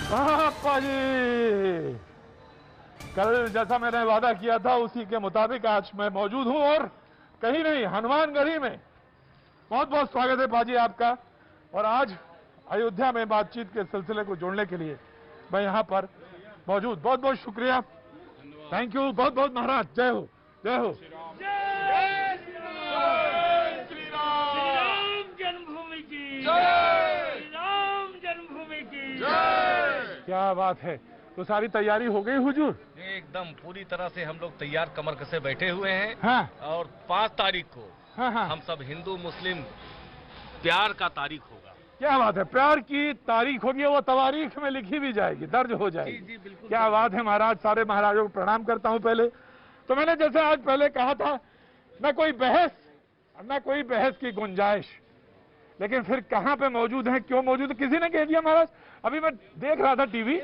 पापा जी, कल जैसा मैंने वादा किया था उसी के मुताबिक आज मैं मौजूद हूं और कहीं नहीं, हनुमानगढ़ी में। बहुत बहुत स्वागत है पाजी आपका। और आज अयोध्या में बातचीत के सिलसिले को जोड़ने के लिए मैं यहां पर मौजूद। बहुत बहुत शुक्रिया, थैंक यू बहुत बहुत महाराज। जय हो, जय हो। जन्मभूमि की जय, राम जन्मभूमि की जय। क्या बात है, तो सारी तैयारी हो गई हुजूर? एकदम पूरी तरह से हम लोग तैयार कमर कसे बैठे हुए हैं। हाँ और 5 तारीख को हाँ हाँ, हम सब हिंदू मुस्लिम प्यार का तारीख होगा। क्या बात है, प्यार की तारीख होगी, वो तवारीख में लिखी भी जाएगी, दर्ज हो जाएगी। जी बिल्कुल। क्या बात है महाराज, सारे महाराजों को प्रणाम करता हूं। पहले तो मैंने जैसे आज पहले कहा था, न कोई बहस न कोई बहस की गुंजाइश, लेकिन फिर कहां पे मौजूद है, क्यों मौजूद है, किसी ने कह दिया महाराज। अभी मैं देख रहा था टीवी,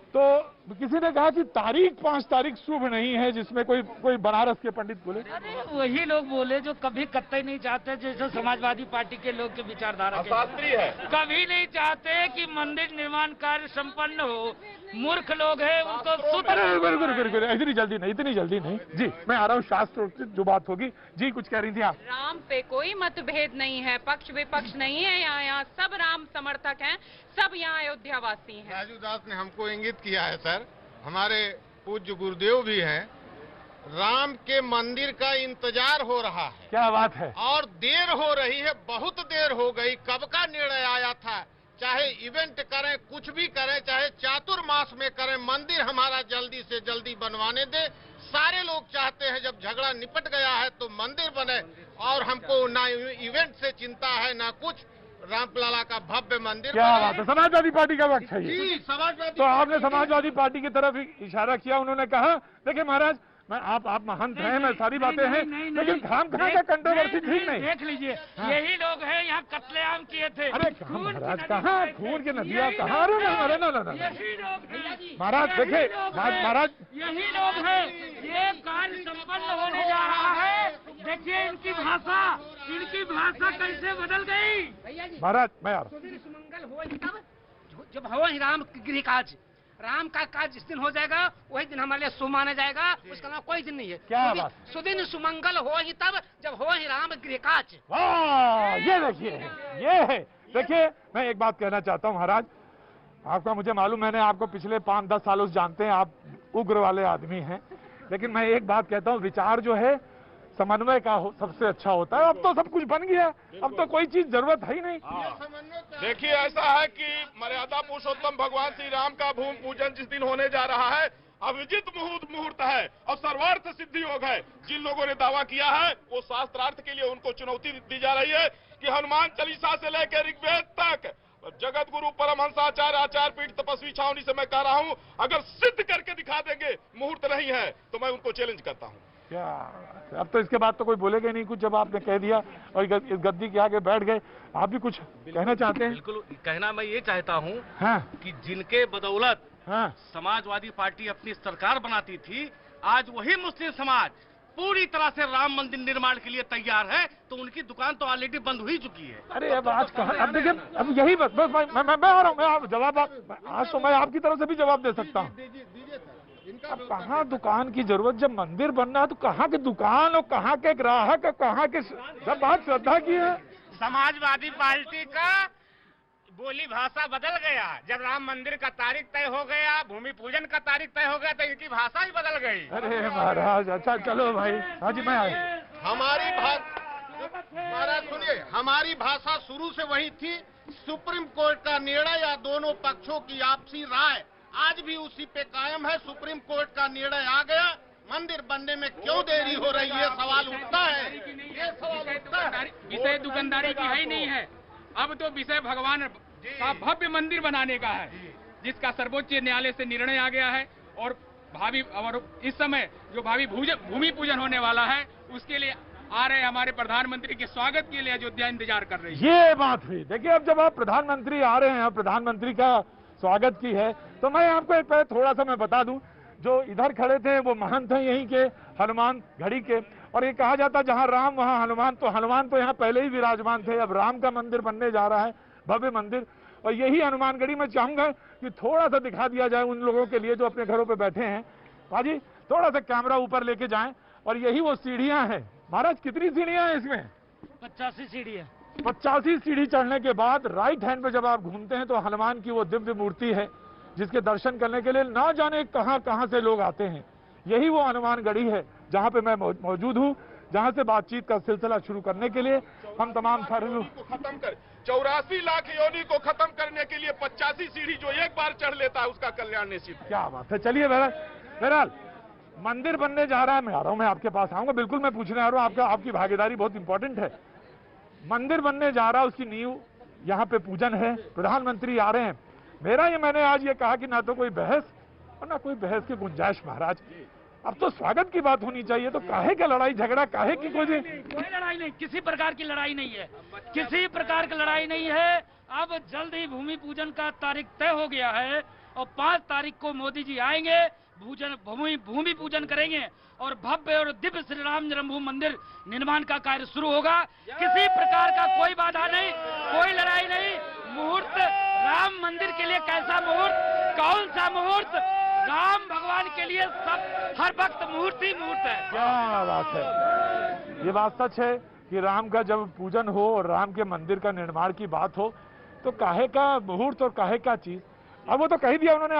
तो किसी ने कहा कि तारीख 5 तारीख शुभ नहीं है, जिसमें कोई बनारस के पंडित बोले। अरे वही लोग बोले जो कभी कतई नहीं चाहते, जैसे समाजवादी पार्टी के लोग के विचारधारा के शास्त्री है। कभी नहीं चाहते कि मंदिर निर्माण कार्य संपन्न हो। मूर्ख लोग हैं, उनको इतनी जल्दी नहीं, इतनी जल्दी नहीं जी, मैं आ रहा हूँ। शास्त्र जो बात होगी जी, कुछ कह रही थी आप? राम पे कोई मतभेद नहीं है, पक्ष विपक्ष नहीं है, यहाँ सब राम समर्थक हैं, सब यहाँ अयोध्या वासी हैं। राजू दास ने हमको इंगित किया है सर, हमारे पूज्य गुरुदेव भी हैं, राम के मंदिर का इंतजार हो रहा है। क्या बात है, और देर हो रही है, बहुत देर हो गई। कब का निर्णय आया था, चाहे इवेंट करें, कुछ भी करें, चाहे चातुर्मास में करें, मंदिर हमारा जल्दी से जल्दी बनवाने दे। सारे लोग चाहते हैं जब झगड़ा निपट गया है तो मंदिर बने, और हमको ना इवेंट से चिंता है ना कुछ। रामलला का भव्य मंदिर। क्या बात है, समाजवादी पार्टी का वक्त है ये। जी, समाजवादी। तो आपने समाजवादी पार्टी की तरफ इशारा किया, उन्होंने कहा देखिए महाराज, मैं आप महंत हैं, मैं सारी बातें हैं, लेकिन खाम खा का कंट्रोवर्सी ठीक नहीं। देख लीजिए, हाँ। यही लोग हैं यहाँ कत्लेआम किए थे। अरे कहाँ महाराज, कहाँ खून की नदियाँ, कहाँ? अरे ना यही लोग हैं महाराज, देखिए महाराज, यही लोग हैं। ये कार्य संपन्न होने जा रहा है। देखिए इनकी भाषा कैसे बदल गई। महाराज मैं आ रहा हूँ। सुमंगल हो तब जब हो ही राम गृह काज। राम का काज जिस दिन हो जाएगा वही दिन हमारे लिए शुभ माना जाएगा, उसका नाम कोई दिन नहीं है। क्या बात? सुदिन सुमंगल हो ही तब जब हो ही राम गृह काज। वाह, ये देखिए, ये है। देखिए मैं एक बात कहना चाहता हूँ महाराज, आपका मुझे मालूम, मैंने आपको पिछले 5-10 सालों से जानते हैं, आप उग्र वाले आदमी हैं, लेकिन मैं एक बात कहता हूँ, विचार जो है समन्वय का सबसे अच्छा होता है। अब तो सब कुछ बन गया, अब तो कोई चीज जरूरत है ही नहीं। देखिए ऐसा है कि मर्यादा पुरुषोत्तम भगवान श्री राम का भूमि पूजन जिस दिन होने जा रहा है, अविजित मुहूर्त है और सर्वार्थ सिद्धि योग है। जिन लोगों ने दावा किया है वो शास्त्रार्थ के लिए उनको चुनौती दी जा रही है कि हनुमान चालीसा से लेकर ऋग्वेद तक जगत गुरु परमहंसाचार्य आचार्य पीठ तपस्वी छावनी से मैं कह रहा हूँ, अगर सिद्ध करके दिखा देंगे मुहूर्त नहीं है तो मैं उनको चैलेंज करता हूँ। क्या अब तो इसके बाद तो कोई बोलेगा नहीं कुछ, जब आपने कह दिया और इस गद्दी के आगे बैठ गए। आप भी कुछ कहना चाहते हैं? बिल्कुल, कहना मैं ये चाहता हूँ हाँ कि जिनके बदौलत हाँ, समाजवादी पार्टी अपनी सरकार बनाती थी, आज वही मुस्लिम समाज पूरी तरह से राम मंदिर निर्माण के लिए तैयार है, तो उनकी दुकान तो ऑलरेडी बंद हो ही चुकी है। अरे अब आज कहा, अब देखिए, अब यही बस मैं आ रहा हूँ, मैं जवाब आज तो मैं आपकी तरफ से भी जवाब दे सकता हूँ। अब कहाँ दुकान की जरूरत, जब मंदिर बनना है तो कहाँ की दुकान और कहाँ के ग्राहक और कहाँ के, जब बात श्रद्धा की है। समाजवादी पार्टी का बोली भाषा बदल गया। जब राम मंदिर का तारीख तय हो गया, भूमि पूजन का तारीख तय हो गया, तो इनकी भाषा ही बदल गई। अरे महाराज, अच्छा चलो भाई। हाँ जी, मैं आया। हमारी महाराज सुनिए, हमारी भाषा शुरू से वही थी। सुप्रीम कोर्ट का निर्णय या दोनों पक्षों की आपसी राय आज भी उसी पे कायम है। सुप्रीम कोर्ट का निर्णय आ गया, मंदिर बनने में क्यों देरी हो रही है, सवाल उठता है। ये सवाल उठता है। विषय दुकानदारी की है ही नहीं है, अब तो विषय भगवान का भव्य मंदिर बनाने का है, जिसका सर्वोच्च न्यायालय से निर्णय आ गया है। और इस समय जो भावी भूमि पूजन होने वाला है, उसके लिए आ रहे हमारे प्रधानमंत्री के स्वागत के लिए अयोध्या इंतजार कर रही है। ये बात हुई। देखिए अब जब आप प्रधानमंत्री आ रहे हैं, प्रधानमंत्री का स्वागत की है, तो मैं आपको एक पहले थोड़ा सा मैं बता दूं, जो इधर खड़े थे वो महंत हैं यहीं के, हनुमान घड़ी के। और ये कहा जाता जहां राम वहां हनुमान, तो हनुमान तो यहाँ पहले ही विराजमान थे। अब राम का मंदिर बनने जा रहा है, भव्य मंदिर। और यही हनुमानगढ़ी में चाहूंगा कि थोड़ा सा दिखा दिया जाए उन लोगों के लिए जो अपने घरों पे बैठे हैं। भाजी थोड़ा सा कैमरा ऊपर लेके जाएं, और यही वो सीढ़ियां हैं। महाराज कितनी सीढ़ियां हैं इसमें? 85 सीढ़ी है। 85 सीढ़ी चढ़ने के बाद राइट हैंड पे जब आप घूमते हैं तो हनुमान की वो दिव्य मूर्ति है, जिसके दर्शन करने के लिए ना जाने कहां कहां से लोग आते हैं। यही वो हनुमानगढ़ी है जहां पे मैं मौजूद हूं, जहां से बातचीत का सिलसिला शुरू करने के लिए हम तमाम साथियों को खत्म कर 84 लाख योनि को खत्म करने के लिए 85 सीढ़ी जो एक बार चढ़ लेता है उसका कल्याण निश्चित। क्या बात है। चलिए बहरहाल मंदिर बनने जा रहा है। मैं आ रहा हूं, मैं आपके पास आऊंगा, बिल्कुल मैं पूछने आ रहा हूं। आपकी भागीदारी बहुत इंपॉर्टेंट है। मंदिर बनने जा रहा है, उसकी नींव यहाँ पे पूजन है, प्रधानमंत्री आ रहे हैं। मैंने आज ये कहा कि ना तो कोई बहस और ना कोई बहस की गुंजाइश। महाराज अब तो स्वागत की बात होनी चाहिए, तो काहे का लड़ाई झगड़ा, काहे की कोई लड़ाई नहीं, किसी प्रकार की लड़ाई नहीं है, किसी प्रकार की लड़ाई नहीं है। अब जल्द ही भूमि पूजन का तारीख तय हो गया है और 5 तारीख को मोदी जी आएंगे, भूमि पूजन करेंगे और भव्य और दिव्य श्री राम जन्मभूमि मंदिर निर्माण का कार्य शुरू होगा। किसी प्रकार का कोई बाधा नहीं, कोई लड़ाई नहीं। मुहूर्त राम मंदिर के लिए कैसा मुहूर्त, कौन सा मुहूर्त, राम भगवान के लिए सब हर वक्त मुहूर्त ही मुहूर्त है। क्या बात है। ये बात सच है कि राम का जब पूजन हो और राम के मंदिर का निर्माण की बात हो तो काहे का मुहूर्त और काहे का चीज। अब वो तो कह दिया उन्होंने,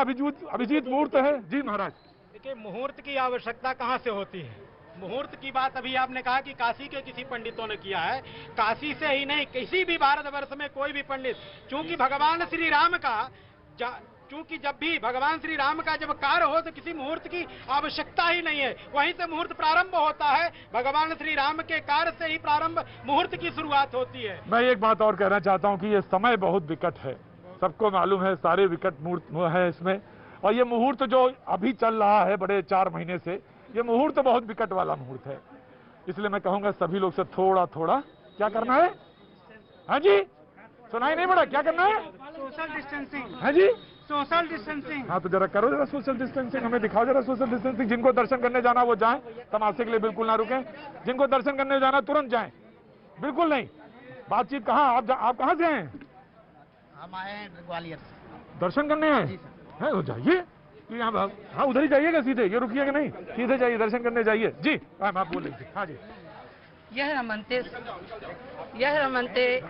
अभिजीत मुहूर्त है। जी महाराज। देखिए मुहूर्त की आवश्यकता कहाँ से होती है। मुहूर्त की बात अभी आपने कहा कि काशी के किसी पंडितों ने किया है। काशी से ही नहीं, किसी भी भारतवर्ष में कोई भी पंडित, चूंकि भगवान श्री राम का चूंकि जब भी भगवान श्री राम का जब कार्य हो तो किसी मुहूर्त की आवश्यकता ही नहीं है, वहीं से मुहूर्त प्रारंभ होता है। भगवान श्री राम के कार्य से ही प्रारंभ मुहूर्त की शुरुआत होती है। मैं एक बात और कहना चाहता हूं कि ये समय बहुत विकट है, सबको मालूम है, सारे विकट मुहूर्त है इसमें। और ये मुहूर्त जो अभी चल रहा है बड़े 4 महीने से, ये मुहूर्त बहुत विकट वाला मुहूर्त है। इसलिए मैं कहूंगा सभी लोग से थोड़ा थोड़ा क्या करना है। हाँ जी, सुनाई नहीं पड़ा, क्या करना है? Social distancing. हाँ जी, सोशल डिस्टेंसिंग। हाँ तो जरा करो, जरा सोशल डिस्टेंसिंग हमें दिखाओ, जरा सोशल डिस्टेंसिंग। जिनको दर्शन करने जाना वो जाएं, तमाशे के लिए बिल्कुल ना रुकें। जिनको दर्शन करने जाना तुरंत जाएं, बिल्कुल नहीं। बातचीत कहाँ, आप कहाँ से हैं? हम आए हैं ग्वालियर से। दर्शन करने आए हैं? तो जाइए, यहाँ हाँ उधर ही जाइएगा सीधे, ये रुकिएगा नहीं, सीधे जाइए, दर्शन करने जाइए। जी आप बोल रही थी। हाँ जी। यह रमनते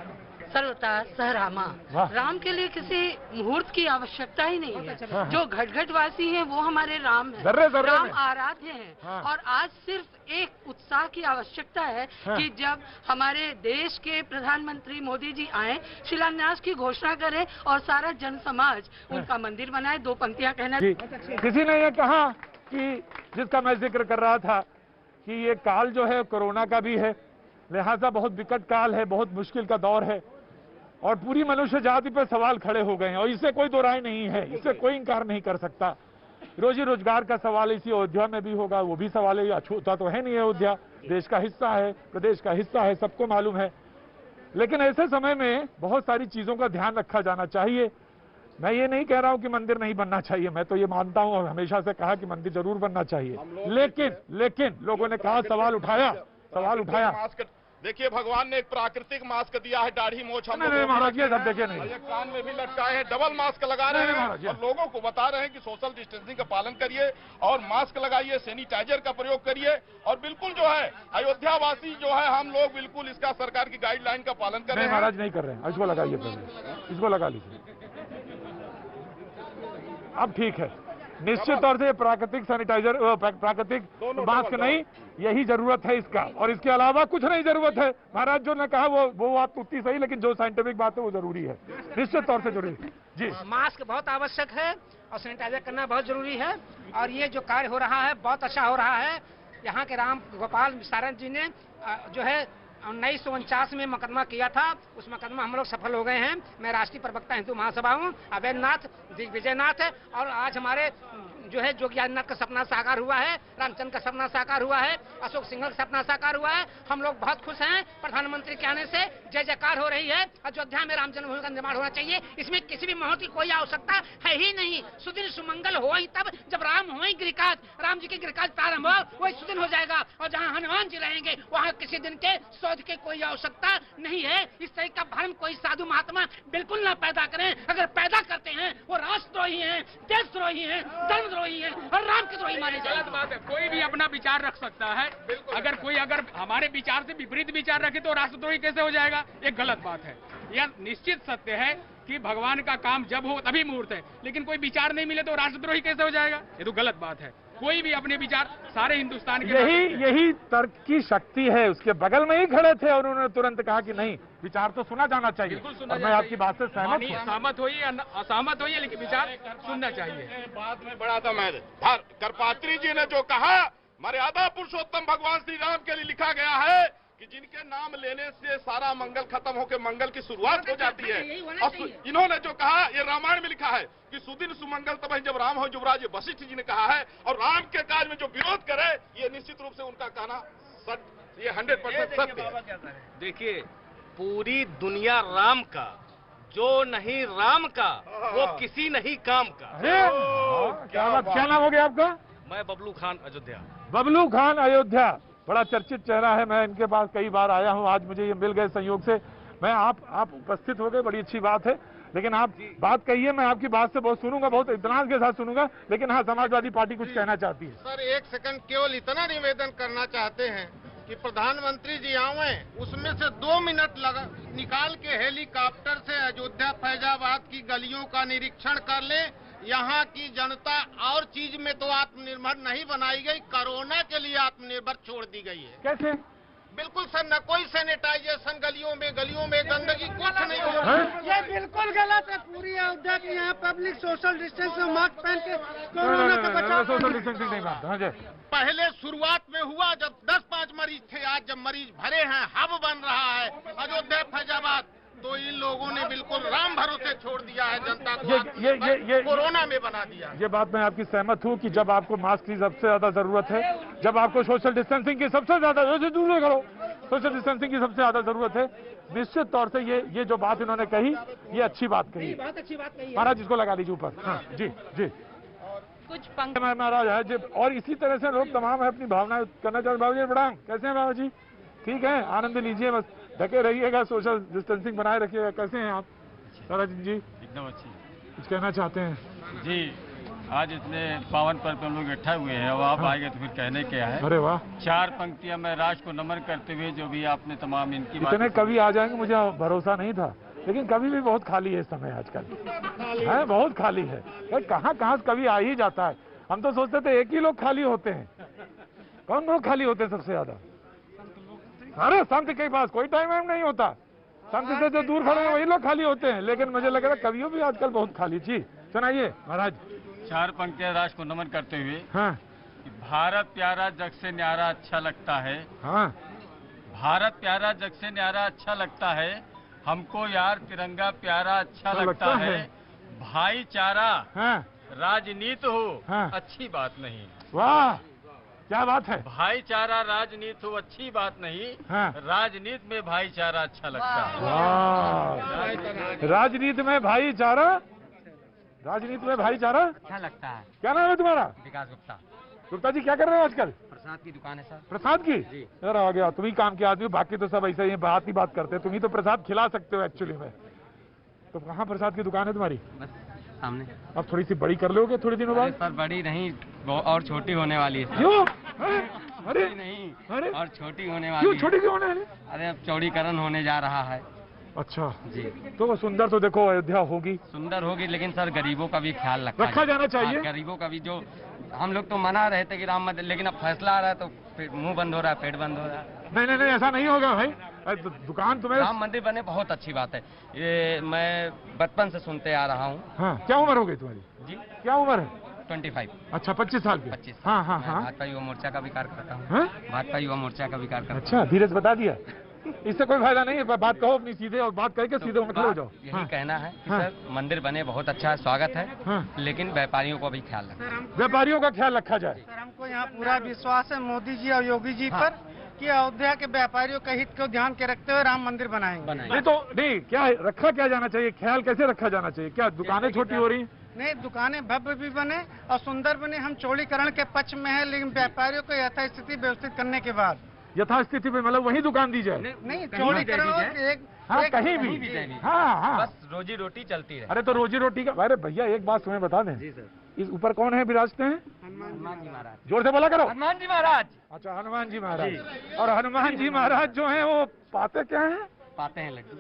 सर्वथा सहरामा। राम के लिए किसी मुहूर्त की आवश्यकता ही नहीं है। जो घट वासी हैं वो हमारे राम हैं, राम आराध्य हैं। और आज सिर्फ एक उत्साह की आवश्यकता है कि जब हमारे देश के प्रधानमंत्री मोदी जी आए, शिलान्यास की घोषणा करें और सारा जन समाज उनका मंदिर बनाए। 2 पंक्तियां कहना। किसी ने ये कहा कि जिसका मैं जिक्र कर रहा था कि ये काल जो है कोरोना का भी है, लिहाजा बहुत विकट काल है, बहुत मुश्किल का दौर है और पूरी मनुष्य जाति पर सवाल खड़े हो गए हैं। और इससे कोई दो राय नहीं है, इससे कोई इंकार नहीं कर सकता। रोजी रोजगार का सवाल इसी अयोध्या में भी होगा, वो भी सवाल है। अछूता तो है नहीं अयोध्या, देश का हिस्सा है, प्रदेश का हिस्सा है, सबको मालूम है। लेकिन ऐसे समय में बहुत सारी चीजों का ध्यान रखा जाना चाहिए। मैं ये नहीं कह रहा हूं कि मंदिर नहीं बनना चाहिए, मैं तो ये मानता हूं और हमेशा से कहा कि मंदिर जरूर बनना चाहिए। लेकिन लोगों ने कहा, सवाल उठाया। देखिए भगवान ने एक प्राकृतिक मास्क दिया है, दाढ़ी मोछ हम नहीं महाराज, ये सब देखे नहीं। ये कान में भी लटकाए हैं, डबल मास्क लगा रहे हैं और लोगों को बता रहे हैं कि सोशल डिस्टेंसिंग का पालन करिए और मास्क लगाइए, सैनिटाइजर का प्रयोग करिए। और बिल्कुल जो है अयोध्या वासी जो है, हम लोग बिल्कुल इसका सरकार की गाइडलाइन का पालन कर रहे हैं। महाराज नहीं कर रहे हैं, इसको लगाइए पहले, इसको लगा लीजिए। अब ठीक है, निश्चित तौर से प्राकृतिक सैनिटाइजर, प्राकृतिक मास्क नहीं, यही जरूरत है इसका, और इसके अलावा कुछ नहीं जरूरत है। महाराज जो ने कहा वो बात उतनी सही, लेकिन जो साइंटिफिक बात है वो जरूरी है, निश्चित तौर से जरूरी है। जी, मास्क बहुत आवश्यक है और सैनिटाइजर करना बहुत जरूरी है। और ये जो कार्य हो रहा है बहुत अच्छा हो रहा है। यहाँ के राम गोपाल सारन जी ने जो है 1949 में मुकदमा किया था, उस मुकदमा हम लोग सफल हो गए हैं। मैं राष्ट्रीय प्रवक्ता हिंदू महासभा हूँ, अवैधनाथ दिग्विजयनाथ है। और आज हमारे जो है योगी आदित्यनाथ का सपना साकार हुआ है, रामचंद्र का सपना साकार हुआ है, अशोक सिंघल का सपना साकार हुआ है। हम लोग बहुत खुश हैं। प्रधानमंत्री के आने से जय जयकार हो रही है। अयोध्या में राम जन्मभूमि का निर्माण होना चाहिए। इसमें किसी भी मुहूर्त की कोई आवश्यकता है ही नहीं। सुदिन सुमंगल हो ही तब जब राम हो गिरिकाज, राम जी के गिरिकाज प्रारंभ हो वही सुदिन हो जाएगा। और जहाँ हनुमान जी रहेंगे वहाँ किसी दिन के शोध की कोई आवश्यकता नहीं है। इस तरह का भ्रम कोई साधु महात्मा बिल्कुल ना पैदा करें। अगर पैदा करते हैं वो राष्ट्रद्रोही हैं, देशद्रोही हैं, धर्मद्रोही हैं और राम के द्रोही माने जाएंगे। गलत बात है। कोई भी अपना विचार रख सकता है। अगर हमारे विचार से विपरीत विचार रखे तो राष्ट्रद्रोही कैसे हो जाएगा? ये गलत बात है। यह निश्चित सत्य है कि भगवान का काम जब हो तभी मुहूर्त है, लेकिन कोई विचार नहीं मिले तो राष्ट्रद्रोही कैसे हो जाएगा? ये तो गलत बात है। कोई भी अपने विचार सारे हिंदुस्तान के यही तर्क की शक्ति है। उसके बगल में ही खड़े थे और उन्होंने तुरंत कहा कि नहीं, विचार तो सुना जाना चाहिए। बिल्कुल सुना और मैं आपकी बात से सहमत होइए असहमत होइए, लेकिन विचार सुनना चाहिए। बाद में बड़ा था मैं करपात्री जी ने जो कहा, मर्यादा पुरुषोत्तम भगवान श्री राम के लिए लिखा गया है कि जिनके नाम लेने से सारा मंगल खत्म होकर मंगल की शुरुआत हो जाती है। और इन्होंने जो कहा, ये रामायण में लिखा है कि सुदिन सुमंगल तब जब राम हो युवराज, वशिष्ठ जी ने कहा है। और राम के कार्य में जो विरोध करे, ये निश्चित रूप से उनका कहना सत्य, ये 100% सत्य है। देखिए, पूरी दुनिया राम का, जो नहीं राम का वो किसी नहीं काम का। क्या नाम हो गया आपका? मैं बबलू खान अयोध्या। बबलू खान अयोध्या बड़ा चर्चित चेहरा है। मैं इनके पास कई बार आया हूं, आज मुझे ये मिल गए संयोग से। मैं आप उपस्थित हो गए, बड़ी अच्छी बात है। लेकिन आप बात कहिए, मैं आपकी बात से बहुत सुनूंगा, बहुत इत्मीनान के साथ सुनूंगा। लेकिन हाँ, समाजवादी पार्टी कुछ कहना चाहती है। सर, एक सेकंड केवल इतना निवेदन करना चाहते हैं कि प्रधानमंत्री जी आवे, उसमें से 2 मिनट निकाल के हेलीकॉप्टर से अयोध्या फैजाबाद की गलियों का निरीक्षण कर ले। यहाँ की जनता और चीज में तो आत्मनिर्भर नहीं बनाई गई, कोरोना के लिए आत्मनिर्भर छोड़ दी गई है। कैसे? बिल्कुल सर, न कोई सैनिटाइजेशन, गलियों में गंदगी कुछ नहीं हो रहा। ये बिल्कुल गलत है। पूरी अयोध्या की यहाँ पब्लिक सोशल डिस्टेंस में मास्क पहन के कोरोना का बचाव। सोशल डिस्टेंसिंग नहीं बात। पहले शुरुआत में हुआ जब 10-5 मरीज थे, आज जब मरीज भरे हैं, हब बन रहा है अयोध्या फैजाबाद, तो इन लोगों ने बिल्कुल राम भरोसे छोड़ दिया है जनता को। ये कोरोना में बना दिया। ये बात मैं आपकी सहमत हूँ कि जब आपको मास्क की सबसे ज्यादा जरूरत है, जब आपको सोशल डिस्टेंसिंग की सबसे ज्यादा, दूर करो, सोशल डिस्टेंसिंग की सबसे ज्यादा जरूरत है, निश्चित तौर से ये जो बात इन्होंने कही, ये अच्छी बात कही। बहुत अच्छी बात कही। महाराज इसको लगा लीजिए ऊपर। हाँ जी जी, कुछ पंख महाराज है जी। और इसी तरह से लोग तमाम है अपनी भावनाएं करना चाहते। बाबू जी प्रणाम, कैसे हैं बाबू जी? ठीक है, आनंद लीजिए, बस ढके रहिएगा, सोशल डिस्टेंसिंग बनाए रखिएगा। कैसे हैं आप महाराज जी? एकदम अच्छी। कुछ कहना चाहते हैं? जी, आज इतने पावन पर्व पे हम लोग इकट्ठा हुए हैं, अब आप आएंगे तो फिर कहने क्या है। अरे वाह, 4 पंक्तियां मैं राष्ट्र को नमन करते हुए जो भी आपने तमाम इनकी इतने कवि आ जाएंगे मुझे भरोसा नहीं था, लेकिन कवि भी बहुत खाली है इस समय आजकल है, बहुत खाली है। कहाँ कहाँ कवि आ ही जाता है। हम तो सोचते थे एक ही लोग खाली होते हैं। कौन लोग खाली होते हैं सबसे ज्यादा? अरे संत के पास कोई टाइम नहीं होता, संत से जो दूर खड़े हैं वही लोग खाली होते हैं। लेकिन मुझे लग रहा है कवियों भी आजकल बहुत खाली। जी सुनाइए महाराज। 4 पंक्तियां राष्ट्र को नमन करते हुए। हाँ। भारत प्यारा जग से न्यारा अच्छा लगता है। हाँ। भारत प्यारा जग से न्यारा अच्छा लगता है, हमको यार तिरंगा प्यारा अच्छा लगता है। भाईचारा राजनीति हो अच्छी बात नहीं। वाह क्या बात है। भाईचारा राजनीति हो अच्छी बात नहीं, राजनीति में भाईचारा अच्छा लगता है। राजनीति में भाईचारा, राजनीति में भाईचारा अच्छा लगता है। क्या नाम है तुम्हारा? विकास गुप्ता। गुप्ता जी क्या कर रहे हो आजकल? प्रसाद की दुकान है सर। प्रसाद की? अरे आ गया, तुम ही काम के आदमी, बाकी तो सब ऐसे ही बात ही बात करते हैं। तुम ही तो प्रसाद खिला सकते हो एक्चुअली में। तो कहाँ प्रसाद की दुकान है तुम्हारी? बस सामने। अब थोड़ी सी बड़ी कर लोगे थोड़े दिनों बाद? सर बड़ी नहीं और छोटी होने वाली है। क्यों? अरे नहीं, अरे और छोटी होने वाली। क्यों छोटी क्यों होने वाली? अरे अब चौड़ीकरण होने जा रहा है। अच्छा जी। तो सुंदर तो देखो अयोध्या होगी, सुंदर होगी, लेकिन सर गरीबों का भी ख्याल रखा जाना चाहिए। गरीबों का भी, जो हम लोग तो मना रहे थे कि राम मंदिर, लेकिन अब फैसला आ रहा है तो मुंह बंद हो रहा है, पेट बंद हो रहा है। नहीं ऐसा नहीं होगा भाई। दुकान तुम्हें राम मंदिर बने बहुत अच्छी बात है, ये मैं बचपन से सुनते आ रहा हूँ। हाँ, क्या उम्र हो गई तुम्हारी? जी क्या उम्र है? 25। अच्छा 25 साल की। 25। हाँ। भाजपा युवा मोर्चा का भी कार्य करता हूँ। हाँ? भाजपा युवा मोर्चा का भी कार्य करता हूँ। अच्छा धीरज बता दिया। इससे कोई फायदा नहीं है। बात कहो अपनी सीधे, और बात करके सीधे मतलब हो जाओ। यही कहना है कि सर मंदिर बने, बहुत अच्छा स्वागत है, लेकिन व्यापारियों को भी ख्याल रखें, व्यापारियों का ख्याल रखा जाए। सर हमको यहाँ पूरा विश्वास है मोदी जी और योगी जी पर कि अयोध्या के व्यापारियों के हित को ध्यान के रखते हुए राम मंदिर बनाएंगे। नहीं तो नहीं, क्या रखा क्या जाना चाहिए, ख्याल कैसे रखा जाना चाहिए? क्या दुकानें छोटी हो रही हैं? नहीं, दुकानें भव्य भी बने और सुंदर बने। हम चौड़ीकरण के पक्ष में है, लेकिन व्यापारियों को यथास्थिति व्यवस्थित करने के बाद यथास्थिति में मतलब वही दुकान दी जाए। नहीं, चौड़ीकरण कहीं भी। हाँ, बस रोजी रोटी चलती रहे। अरे तो रोजी रोटी का, अरे भैया एक बात तुम्हें बता दें, इस ऊपर कौन है विराजते हैं? हनुमान जी महाराज। जोर से बोला करो। हनुमान जी महाराज। अच्छा, हनुमान जी महाराज। और हनुमान जी महाराज जो हैं वो पाते क्या हैं? पाते हैं लड्डू।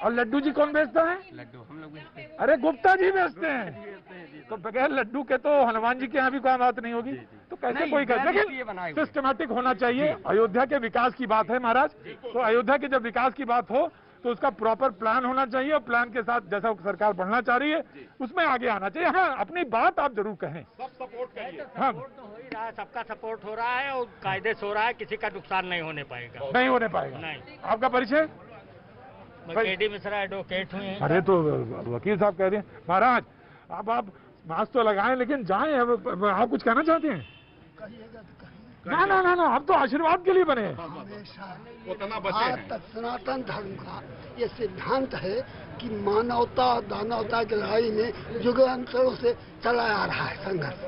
और लड्डू जी कौन बेचता है? लड्डू हम लोग बेचते हैं। अरे गुप्ता जी बेचते हैं। तो बगैर लड्डू के तो हनुमान जी के यहाँ भी कोई बात नहीं होगी। तो कैसे कोई कर, लेकिन सिस्टमेटिक होना चाहिए। अयोध्या के विकास की बात है महाराज, तो अयोध्या के जब विकास की बात हो तो उसका प्रॉपर प्लान होना चाहिए, और प्लान के साथ जैसा सरकार बढ़ना चाह रही है उसमें आगे आना चाहिए। हाँ, अपनी बात आप जरूर कहें। सब सपोर्ट करिए। हाँ, सबका सपोर्ट हो रहा है और कायदे से हो रहा है, किसी का नुकसान नहीं होने पाएगा। नहीं होने पाएगा। नहीं। आपका परिचय? केडी मिश्रा एडवोकेट हुए। अरे तो वकील साहब कह रहे हैं महाराज, अब आप मास्क तो लगाएं लेकिन जाएं। अब आप कुछ कहना चाहते हैं? ना ना ना ना, अब तो आशीर्वाद के लिए बने। उतना बचे हैं। सनातन धर्म का ये सिद्धांत है कि मानवता और दानवता की लड़ाई में युगांतरों से चला आ रहा है संघर्ष।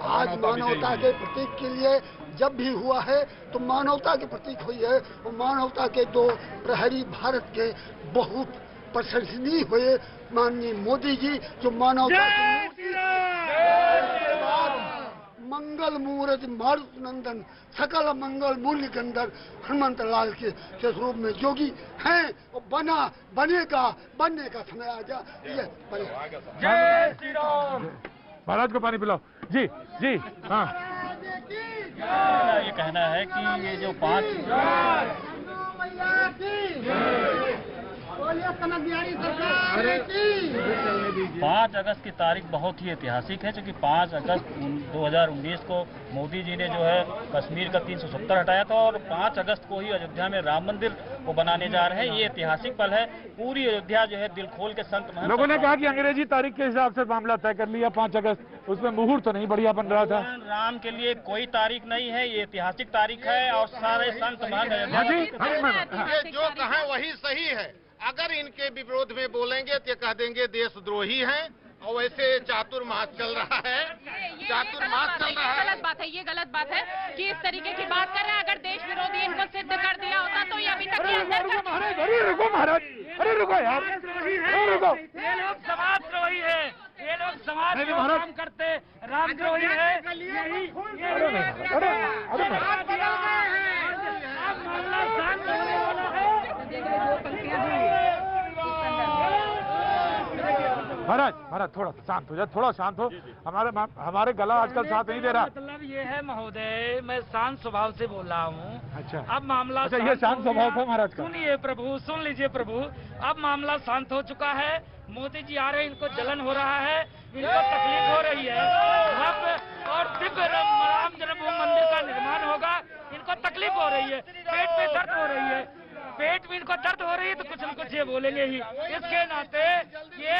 आज मानवता के प्रतीक के लिए जब भी हुआ है तो मानवता के प्रतीक हुई है, और मानवता के दो प्रहरी भारत के बहुत प्रशंसनीय हुए माननीय मोदी जी, जो मानवता की मंगल मूर्ति मारुत नंदन सकल मंगल मूल्य के अंदर हनुमंत लाल के स्वरूप में योगी हैं, और बनने का समय आ गया। ये जय श्री राम। महाराज को पानी पिलाओ। जी जी। हाँ, ये कहना है कि ये जो 5 अगस्त की तारीख बहुत ही ऐतिहासिक है, क्योंकि 5 अगस्त 2019 को मोदी जी ने जो है कश्मीर का 370 हटाया था, और 5 अगस्त को ही अयोध्या में राम मंदिर को बनाने जा रहे हैं। ये ऐतिहासिक पल है। पूरी अयोध्या जो है दिल खोल के संत महंत लोगों ने कहा कि अंग्रेजी तारीख के हिसाब से मामला तय कर लिया 5 अगस्त, उसमें मुहूर्त तो नहीं बढ़िया बन रहा था। राम के लिए कोई तारीख नहीं है, ये ऐतिहासिक तारीख है, और सारे संत महंत ये जो कहें वही सही है। अगर इनके विरोध में बोलेंगे तो कह देंगे देशद्रोही हैं, और वैसे चातुर्मास चल रहा है। चातुर्मास चल रहा है। गलत बात है, ये गलत बात है कि इस तरीके की बात कर रहे हैं। अगर देश विरोधी इनको सिद्ध कर दिया होता तो ये अभी तक अरे रुको महाराज, अरे रुको यार, अरे रुको। ये लोग समाजद्रोही है, ये लोग समाज में काम करते रामद्रोही है। महाराज थोड़ा शांत हो जाए, थोड़ा शांत हो। हमारे गला आजकल साथ नहीं दे रहा। मतलब ये है महोदय, मैं शांत स्वभाव से बोल रहा हूँ। अच्छा, अब मामला ये शांत स्वभाव था महाराज का। सुनिए प्रभु, सुन लीजिए प्रभु, अब मामला शांत हो चुका है। मोदी जी आ रहे हैं, इनको जलन हो रहा है, इनको तकलीफ हो रही है। भव्य और दिव्य राम जन्मभूमि मंदिर का निर्माण होगा, इनको तकलीफ हो रही है, पेट में दर्द हो रही है, पेट में इनको दर्द हो रही है, तो कुछ न कुछ ये बोलेंगे ही। इसके नाते ये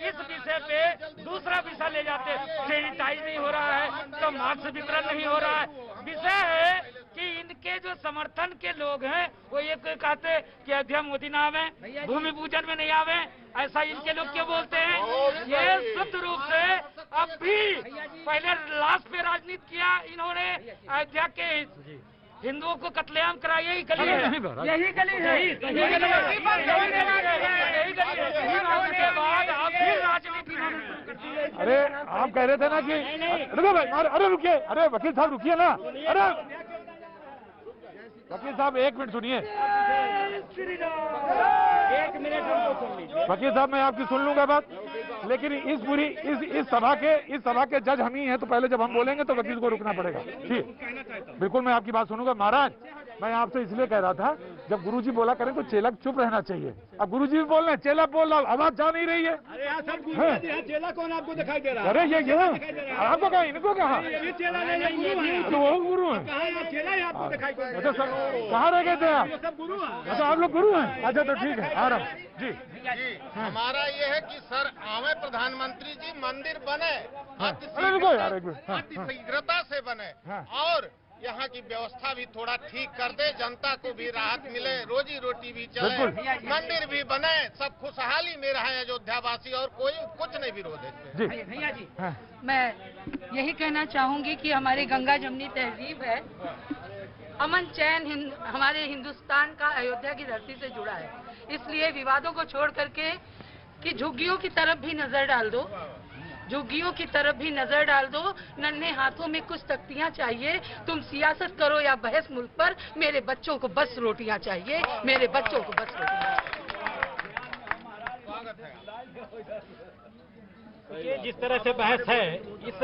इस विषय पे दूसरा विषय ले जाते। सैनिटाइज नहीं हो रहा है तो मास्क वितरण नहीं हो रहा है। विषय है कि इनके जो समर्थन के लोग हैं वो ये कहते कि अयोध्या मोदी ना आवे, भूमि पूजन में नहीं आवे, ऐसा इनके लोग क्यों बोलते हैं? ये शुद्ध रूप से अब भी पहले लाश पे राजनीति किया इन्होंने। अयोध्या के हिंदुओं को कत्लेआम करा, यही गली है, यही गली है, यही गली है। उसके बाद आप फिर राजनीति। अरे आप कह रहे थे ना कि रुको भाई, अरे रुकिए, अरे वकील साहब रुकिए ना। अरे वकील साहब 1 मिनट सुनिए। 1 मिनट सुन लीजिए। वकील साहब मैं आपकी सुन लूंगा बात, लेकिन इस सभा के जज हम ही हैं, तो पहले जब हम बोलेंगे तो वकील को रुकना पड़ेगा। ठीक, बिल्कुल मैं आपकी बात सुनूंगा। महाराज मैं आपसे इसलिए कह रहा था, जब गुरुजी बोला करें तो चेला चुप रहना चाहिए। अब गुरुजी भी बोल रहे हैं, चेला बोल रहा, आवाज जा नहीं रही है। अरे यहाँ सब गुरु हैं, यहाँ चेला कौन आपको दिखाई दे रहा है? अरे ये आपको कहा, इनको कहा, ये चेला नहीं, तो वो गुरु है। चेला आपको दिखाई दे रहा है? अच्छा सर, कहाँ रह गए थे आप? सब गुरु हैं। अच्छा आप लोग गुरु हैं? अच्छा तो ठीक है, आ रहा हूँ जी। हमारा ये है कि सर आवे प्रधानमंत्री जी, मंदिर बने अति शीघ्रता से बने और यहाँ की व्यवस्था भी थोड़ा ठीक कर दे, जनता को भी राहत मिले, रोजी रोटी भी चले, मंदिर भी बने, सब खुशहाली में रहे अयोध्यावासी और कोई कुछ नहीं विरोध है। भैया जी, मैं यही कहना चाहूंगी कि हमारी गंगा जमुनी तहजीब है, अमन चैन हमारे हिंदुस्तान का अयोध्या की धरती से जुड़ा है। इसलिए विवादों को छोड़ करके कि झुग्गियों की तरफ भी नजर डाल दो, झुग्गियों की तरफ भी नजर डाल दो, नन्हे हाथों में कुछ तख्तियां चाहिए। तुम सियासत करो या बहस मुल्क पर, मेरे बच्चों को बस रोटियां चाहिए, मेरे बच्चों को बस रोटियां। जिस तरह से बहस है, इस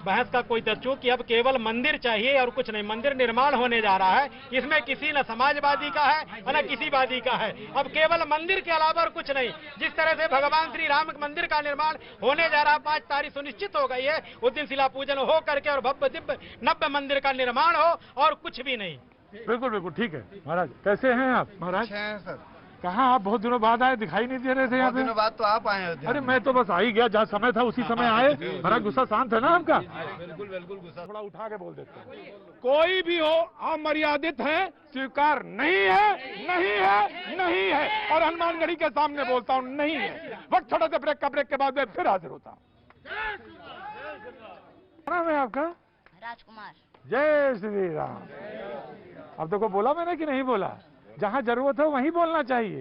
बहस का कोई तर्जु कि अब केवल मंदिर चाहिए और कुछ नहीं, मंदिर निर्माण होने जा रहा है। इसमें किसी न समाजवादी का है न किसी वादी का है, अब केवल मंदिर के अलावा और कुछ नहीं। जिस तरह से भगवान श्री राम मंदिर का निर्माण होने जा रहा, 5 तारीख सुनिश्चित हो गई है, उस दिन शिला पूजन हो करके और भव्य दिव्य नव्य मंदिर का निर्माण हो और कुछ भी नहीं। बिल्कुल बिल्कुल ठीक है। महाराज कैसे हैं आप? महाराज सर, कहाँ आप बहुत दिनों बाद आए, दिखाई नहीं दे रहे थे यहाँ पे। दिनों बाद तो आप आए हैं। अरे मैं तो बस आ ही गया, जहाँ समय था उसी समय आए। हमारा गुस्सा शांत है ना आपका? बिल्कुल बिल्कुल गुस्सा थोड़ा उठा के बोल देते हैं। कोई भी हो अमर्यादित है, स्वीकार नहीं है, नहीं है, नहीं है। और हनुमानगढ़ी के सामने बोलता हूँ नहीं है। वक्त छोटा सा ब्रेक का, ब्रेक के बाद मैं फिर हाजिर होता हूँ। क्या नाम है आपका? राजकुमार। जय श्री राम। अब देखो बोला मैंने कि नहीं बोला? जहाँ जरूरत है वहीं बोलना चाहिए,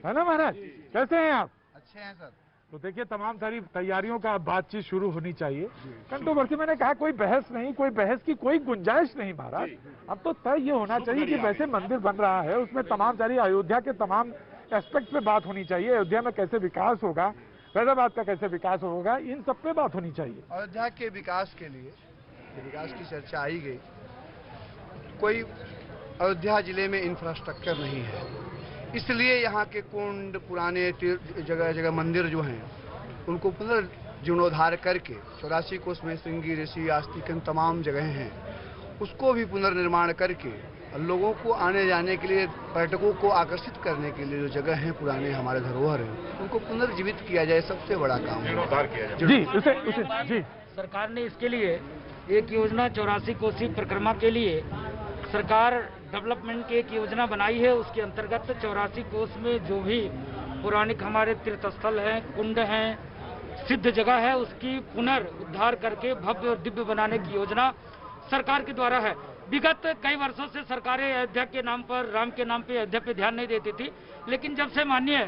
है ना महाराज? कैसे हैं आप? अच्छे हैं सर। तो देखिए तमाम सारी तैयारियों का बातचीत शुरू होनी चाहिए। कंट्रोवर्सी मैंने कहा कोई बहस नहीं, कोई बहस की कोई गुंजाइश नहीं महाराज। अब तो तय ये होना चाहिए कि वैसे मंदिर बन रहा है, उसमें तमाम सारी अयोध्या के तमाम एस्पेक्ट पे बात होनी चाहिए। अयोध्या में कैसे विकास होगा, फैजाबाद का कैसे विकास होगा, इन सब पे बात होनी चाहिए। अयोध्या के विकास के लिए विकास की चर्चा आई गई। कोई अयोध्या जिले में इंफ्रास्ट्रक्चर नहीं है, इसलिए यहाँ के कुंड, पुराने जगह जगह मंदिर जो हैं उनको पुनर्जीर्णोद्धार करके 84 कोस में श्रृंगी, ऋषि, आस्तिकन तमाम जगह हैं, उसको भी पुनर्निर्माण करके लोगों को आने जाने के लिए, पर्यटकों को आकर्षित करने के लिए जो जगह हैं पुराने हमारे धरोहर हैं उनको पुनर्जीवित किया जाए, सबसे बड़ा काम है। जी, सरकार ने इसके लिए एक योजना 84 कोसी परिक्रमा के लिए सरकार डेवलपमेंट की एक योजना बनाई है। उसके अंतर्गत 84 कोस में जो भी पौराणिक हमारे तीर्थ स्थल हैं, कुंड हैं, सिद्ध जगह है, उसकी पुनर्उद्धार करके भव्य और दिव्य बनाने की योजना सरकार के द्वारा है। विगत कई वर्षों से सरकारें अयोध्या के नाम पर, राम के नाम पे अयोध्या पे ध्यान नहीं देती थी, लेकिन जब से माननीय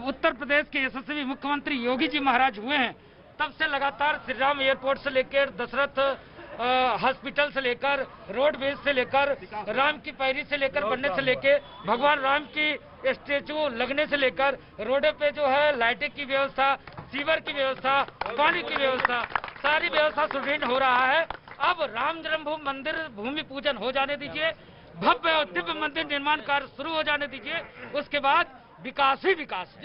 उत्तर प्रदेश के यशस्वी मुख्यमंत्री योगी जी महाराज हुए हैं, तब से लगातार श्री राम एयरपोर्ट से लेकर दशरथ हॉस्पिटल से लेकर, रोडवेज से लेकर, राम की पैरी से लेकर बनने से लेकर, भगवान राम की स्टेचू लगने से लेकर, रोडे पे जो है लाइटिंग की व्यवस्था, सीवर की व्यवस्था, पानी की व्यवस्था, सारी व्यवस्था सुदृढ़ हो रहा है। अब राम जन्मभूमि मंदिर भूमि पूजन हो जाने दीजिए, भव्य और दिव्य मंदिर निर्माण कार्य शुरू हो जाने दीजिए, उसके बाद विकास ही विकास।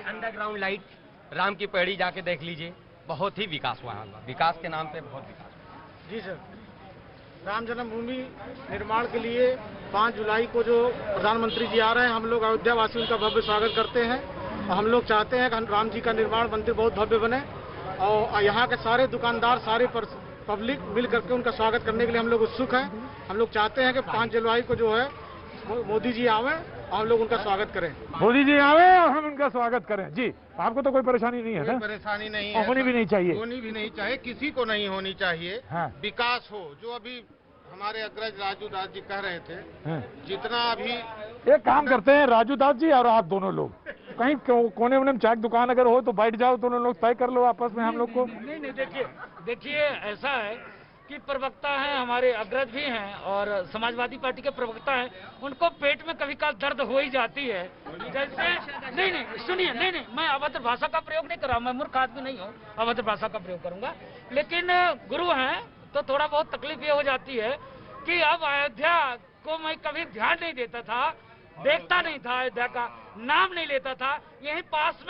अंडरग्राउंड लाइट, राम की पैड़ी जाके देख लीजिए, बहुत ही विकास हुआ है। विकास के नाम पे बहुत विकास। जी सर, राम जन्मभूमि निर्माण के लिए 5 जुलाई को जो प्रधानमंत्री जी आ रहे हैं, हम लोग अयोध्या वासी उनका भव्य स्वागत करते हैं। हम लोग चाहते हैं कि राम जी का निर्माण मंदिर बहुत भव्य बने और यहाँ के सारे दुकानदार, सारे पब्लिक मिल करके उनका स्वागत करने के लिए हम लोग उत्सुक हैं। हम लोग चाहते हैं कि 5 जुलाई को जो है मोदी जी आवे और हम लोग उनका स्वागत करें। मोदी जी आवे और हम उनका स्वागत करें। जी, आपको तो कोई परेशानी नहीं है ना? परेशानी नहीं है, होनी भी नहीं चाहिए, होनी भी नहीं चाहिए, किसी को नहीं होनी चाहिए। हाँ। विकास हो, जो अभी हमारे अग्रज राजू दास जी कह रहे थे, जितना अभी एक काम करते हैं राजू दास जी और आप दोनों लोग कहीं कोने में चाय दुकान अगर हो तो बैठ जाओ, दोनों लोग तय कर लो आपस में हम लोग को। नहीं, देखिए ऐसा है कि प्रवक्ता हैं, हमारे अग्रज भी हैं और समाजवादी पार्टी के प्रवक्ता हैं, उनको पेट में कभी काल दर्द हो ही जाती है। जैसे नहीं सुनिए, नहीं मैं अभद्र भाषा का प्रयोग नहीं कर रहा, मैं मूर्ख आदमी नहीं हूँ, अभद्र भाषा का प्रयोग करूंगा, लेकिन गुरु हैं तो थोड़ा बहुत तकलीफ ये हो जाती है कि अब अयोध्या को मैं कभी ध्यान नहीं देता था, देखता नहीं था, अयोध्या का नाम नहीं लेता था। यहीं पास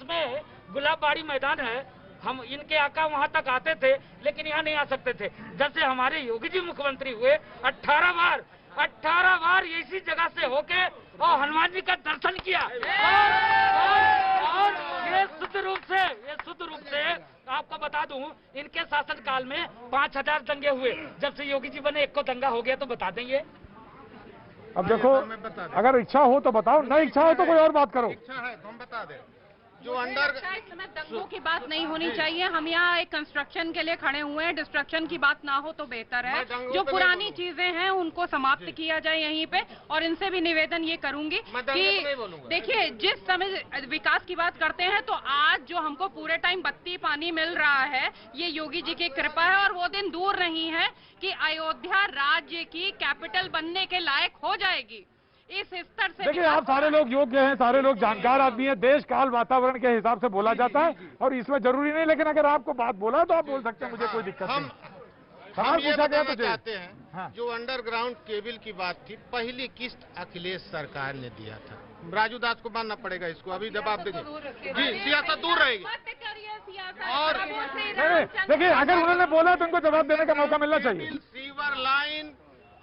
में गुलाबबाड़ी मैदान है, हम इनके आका वहां तक आते थे, लेकिन यहाँ नहीं आ सकते थे। जब से हमारे योगी जी मुख्यमंत्री हुए 18 बार इसी जगह से होके और हनुमान जी का दर्शन किया और ये शुद्ध रूप से आपको बता दूं, इनके शासन काल में 5000 दंगे हुए। जब से योगी जी बने 1 को दंगा हो गया, तो बता देंगे। अब देखो, अगर इच्छा हो तो बताओ, नहीं इच्छा हो तो कोई और बात करो। इच्छा है तो हम बता दें। जो अंडर इस समय दंगों की बात नहीं होनी चाहिए। हम यहाँ एक कंस्ट्रक्शन के लिए खड़े हुए हैं, डिस्ट्रक्शन की बात ना हो तो बेहतर है। जो पुरानी चीजें हैं उनको समाप्त किया जाए यहीं पे। और इनसे भी निवेदन ये करूंगी कि देखिए, जिस समय विकास की बात करते हैं तो आज जो हमको पूरे टाइम बत्ती पानी मिल रहा है, ये योगी जी की कृपा है। और वो दिन दूर नहीं है कि अयोध्या राज्य की कैपिटल बनने के लायक हो जाएगी। इस स्तर से देखिए, आप सारे लोग योग्य हैं, सारे लोग जानकार आदमी हैं। देश काल वातावरण के हिसाब से बोला जाता है और इसमें जरूरी नहीं, लेकिन अगर आपको बात बोला तो आप बोल सकते हैं, मुझे कोई दिक्कत नहीं। हम ये बताना चाहते हैं, जो अंडरग्राउंड केबल की बात थी, पहली किस्त अखिलेश सरकार ने दिया था। राजू दास को मानना पड़ेगा इसको, अभी जवाब देंगे। जी, सियासत दूर रहेगी। और देखिए, अगर उन्होंने बोला तो उनको जवाब देने का मौका मिलना चाहिए। सीवर लाइन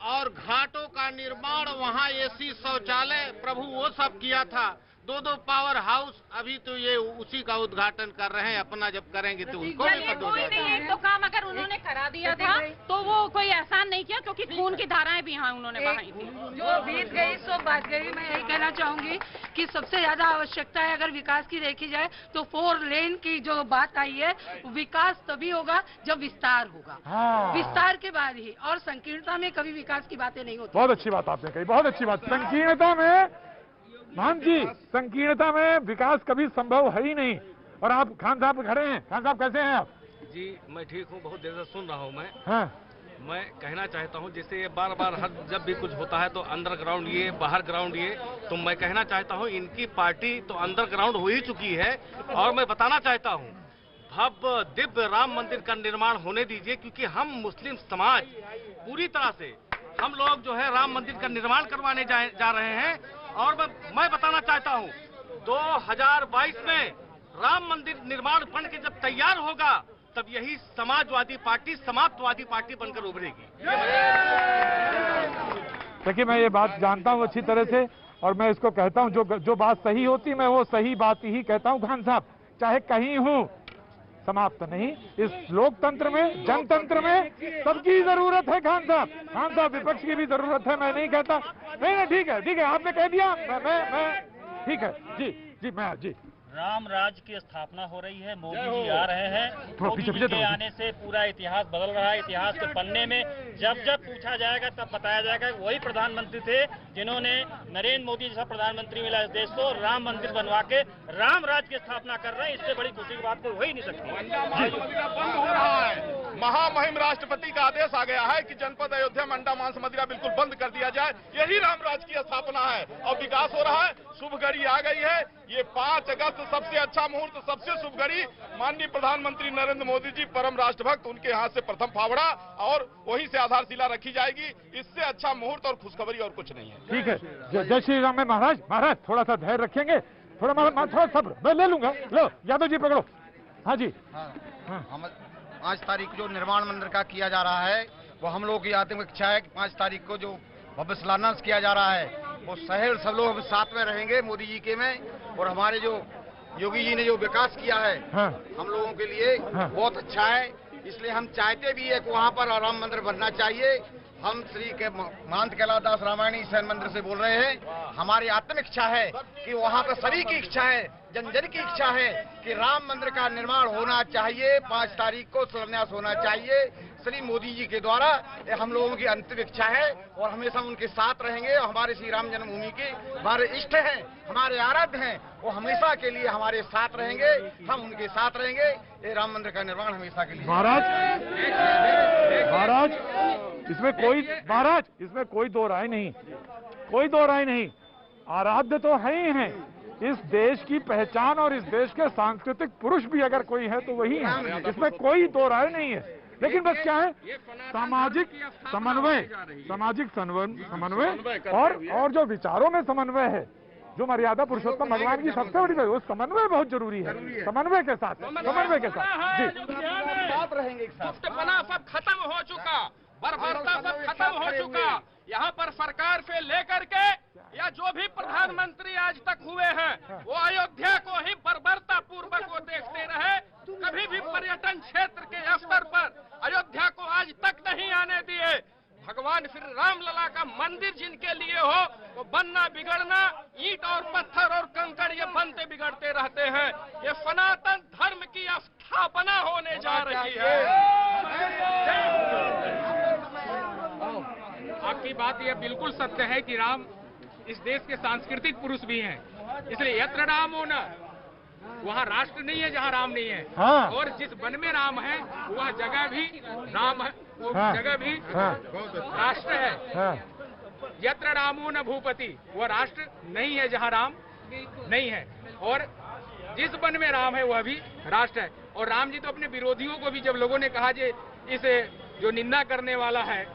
और घाटों का निर्माण, वहाँ एसी शौचालय, प्रभु वो सब किया था। 2 पावर हाउस, अभी तो ये उसी का उद्घाटन कर रहे हैं। अपना जब करेंगे तो उनको भी पता कोई नहीं है। तो काम अगर उन्होंने करा दिया था तो वो कोई एहसान नहीं किया, क्योंकि खून की धाराएं भी यहाँ उन्होंने बहाई थी। जो बीत गई सो बात गई। मैं यही कहना चाहूंगी कि सबसे ज्यादा आवश्यकता है, अगर विकास की देखी जाए तो 4 लेन की जो बात आई है, विकास तभी होगा जब विस्तार होगा। विस्तार के बाद ही, और संकीर्णता में कभी विकास की बातें नहीं होती। बहुत अच्छी बात आपने कही, बहुत अच्छी बात। संकीर्णता में, मान जी, संकीर्णता में विकास कभी संभव है ही नहीं। और आप खान साहब खड़े हैं। खान साहब कैसे हैं आप? जी मैं ठीक हूँ, बहुत देर से सुन रहा हूँ मैं। हाँ। मैं कहना चाहता हूँ, जैसे बार बार हर जब भी कुछ होता है तो अंडरग्राउंड ये, बाहर ग्राउंड ये, तो मैं कहना चाहता हूँ इनकी पार्टी तो अंडरग्राउंड हो ही चुकी है। और मैं बताना चाहता हूँ, भव्य दिव्य राम मंदिर का निर्माण होने दीजिए, क्योंकि हम मुस्लिम समाज पूरी तरह से हम लोग जो है राम मंदिर का निर्माण करवाने जा रहे हैं। और मैं बताना चाहता हूँ, 2022 में राम मंदिर निर्माण फंड के जब तैयार होगा, तब यही समाजवादी पार्टी समाप्तवादी पार्टी बनकर उभरेगी। देखिए, मैं ये बात जानता हूँ अच्छी तरह से, और मैं इसको कहता हूँ, जो बात सही होती है मैं वो सही बात ही कहता हूँ। खान साहब, चाहे कहीं हूँ, समाप्त नहीं। इस लोकतंत्र में, जनतंत्र में सबकी जरूरत है। खान साहब विपक्ष की भी जरूरत है। मैं नहीं कहता, नहीं ठीक है, आपने कह दिया, मैं ठीक है जी, मैं जी। राम राज्य की स्थापना हो रही है, मोदी जी आ रहे हैं। मोदी जी के आने से पूरा इतिहास बदल रहा है। इतिहास के पन्ने में जब पूछा जाएगा तब बताया जाएगा वही प्रधानमंत्री थे जिन्होंने नरेंद्र मोदी जैसा प्रधानमंत्री मिला इस देश को, राम मंदिर बनवा के राम राज्य की स्थापना कर रहे हैं। इससे बड़ी खुशी की बात कोई हो ही नहीं सकती। बंद हो रहा है। महामहिम राष्ट्रपति का आदेश आ गया है कि जनपद अयोध्या में अंडा मांस मदिरा बिल्कुल बंद कर दिया जाए। यही राम राज्य की स्थापना है और विकास हो रहा है। शुभ घड़ी आ गई है। ये 5 अगस्त सबसे अच्छा मुहूर्त, सबसे शुभ घड़ी। माननीय प्रधानमंत्री नरेंद्र मोदी जी परम राष्ट्रभक्त, उनके हाथ से प्रथम फावड़ा और वहीं से आधारशिला रखी जाएगी। इससे अच्छा मुहूर्त और खुशखबरी और कुछ नहीं है। ठीक है, जय श्री राम में महाराज थोड़ा सा धैर्य रखेंगे, थोड़ा सब्र, मैं ले लूंगा। लो यादव जी पकड़ो। हाँ जी। हम 5 तारीख जो निर्माण मंदिर का किया जा रहा है, वो हम लोगों की आत्मिक इच्छा है कि 5 तारीख को जो भव्य शिलान्यास किया जा रहा है, वो शहर सब लोग साथ में रहेंगे मोदी जी के में। और हमारे जो योगी जी ने जो विकास किया है हम लोगों के लिए बहुत अच्छा है। इसलिए हम चाहते भी है कि वहाँ पर राम मंदिर बनना चाहिए। हम श्री के महंत कैलाश दास रामायणी शैन मंदिर से बोल रहे हैं। हमारी आत्मिक इच्छा है कि वहाँ पर सभी की इच्छा है, जन जन की इच्छा है कि राम मंदिर का निर्माण होना चाहिए। 5 तारीख को शिलान्यास होना चाहिए श्री मोदी जी के द्वारा। हम लोगों की अंतिम इच्छा है और हमेशा उनके साथ रहेंगे। हमारे श्री राम जन्मभूमि के हमारे इष्ट हैं, हमारे आराध्य हैं, वो हमेशा के लिए हमारे साथ रहेंगे। हम उनके साथ रहेंगे। ये राम मंदिर का निर्माण हमेशा के लिए। महाराज इसमें कोई दो राय नहीं। आराध्य तो है ही हैं। इस देश की पहचान और इस देश के सांस्कृतिक पुरुष भी अगर कोई है तो वही है। इसमें कोई दो राय नहीं है। लेकिन बस क्या है, सामाजिक समन्वय और जो विचारों में समन्वय है, जो मर्यादा पुरुषोत्तम भगवान की सबसे बड़ी वो समन्वय बहुत जरूरी है। समन्वय के साथ जी साथ रहेंगे। गुप्तपना सब खत्म हो चुका, बर्बरता सब खत्म हो चुका। यहाँ पर सरकार से लेकर के या जो भी प्रधानमंत्री आज तक हुए हैं, वो अयोध्या को ही बर्बरता पूर्वक वो देखते रहे। कभी भी पर्यटन क्षेत्र के स्तर पर अयोध्या को आज तक नहीं आने दिए। भगवान श्री रामलला का मंदिर जिनके लिए हो, वो बनना बिगड़ना, ईंट और पत्थर और कंकड़ ये बनते बिगड़ते रहते हैं। ये सनातन धर्म की स्थापना होने जा रही है। आपकी बात यह बिल्कुल सत्य है कि राम इस देश के सांस्कृतिक पुरुष भी हैं, इसलिए यत्र राम हो न, वहाँ राष्ट्र नहीं है जहाँ राम नहीं है। हाँ। और जिस वन में राम है वह जगह भी राम है, वो हाँ। जगह भी राष्ट्र है। यत्र रामो न भूपति, वह राष्ट्र नहीं है जहाँ राम नहीं है, और जिस वन में राम है वह भी राष्ट्र है। और राम जी तो अपने विरोधियों को भी, जब लोगों ने कहा कि इसे जो निंदा करने वाला है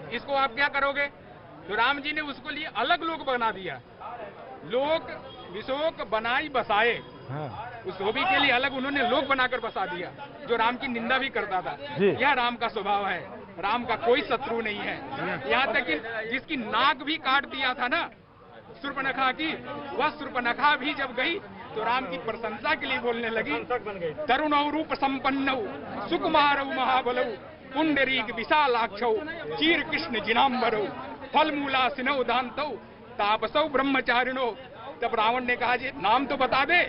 इसको आप क्या करोगे, तो राम जी ने उसको लिए अलग लोक बना दिया। लोक विशोक बनाई बसाए, उस धोबी के लिए अलग उन्होंने लोक बनाकर बसा दिया, जो राम की निंदा भी करता था। यह राम का स्वभाव है। राम का कोई शत्रु नहीं है। यहाँ तक कि जिसकी नाक भी काट दिया था ना शूर्पणखा की, वह शूर्पणखा भी जब गई तो राम की प्रशंसा के लिए बोलने लगी। तरुणौ रूप संपन्नौ सुकुमारौ महाबलौ पुंडरीक विशालाक्षौ चीर कृष्ण जिनाम्बरौ फलमूला सिनौ दान्तौ तापसौ ब्रह्मचारिणो। तब रावण ने कहा जी नाम तो बता दे।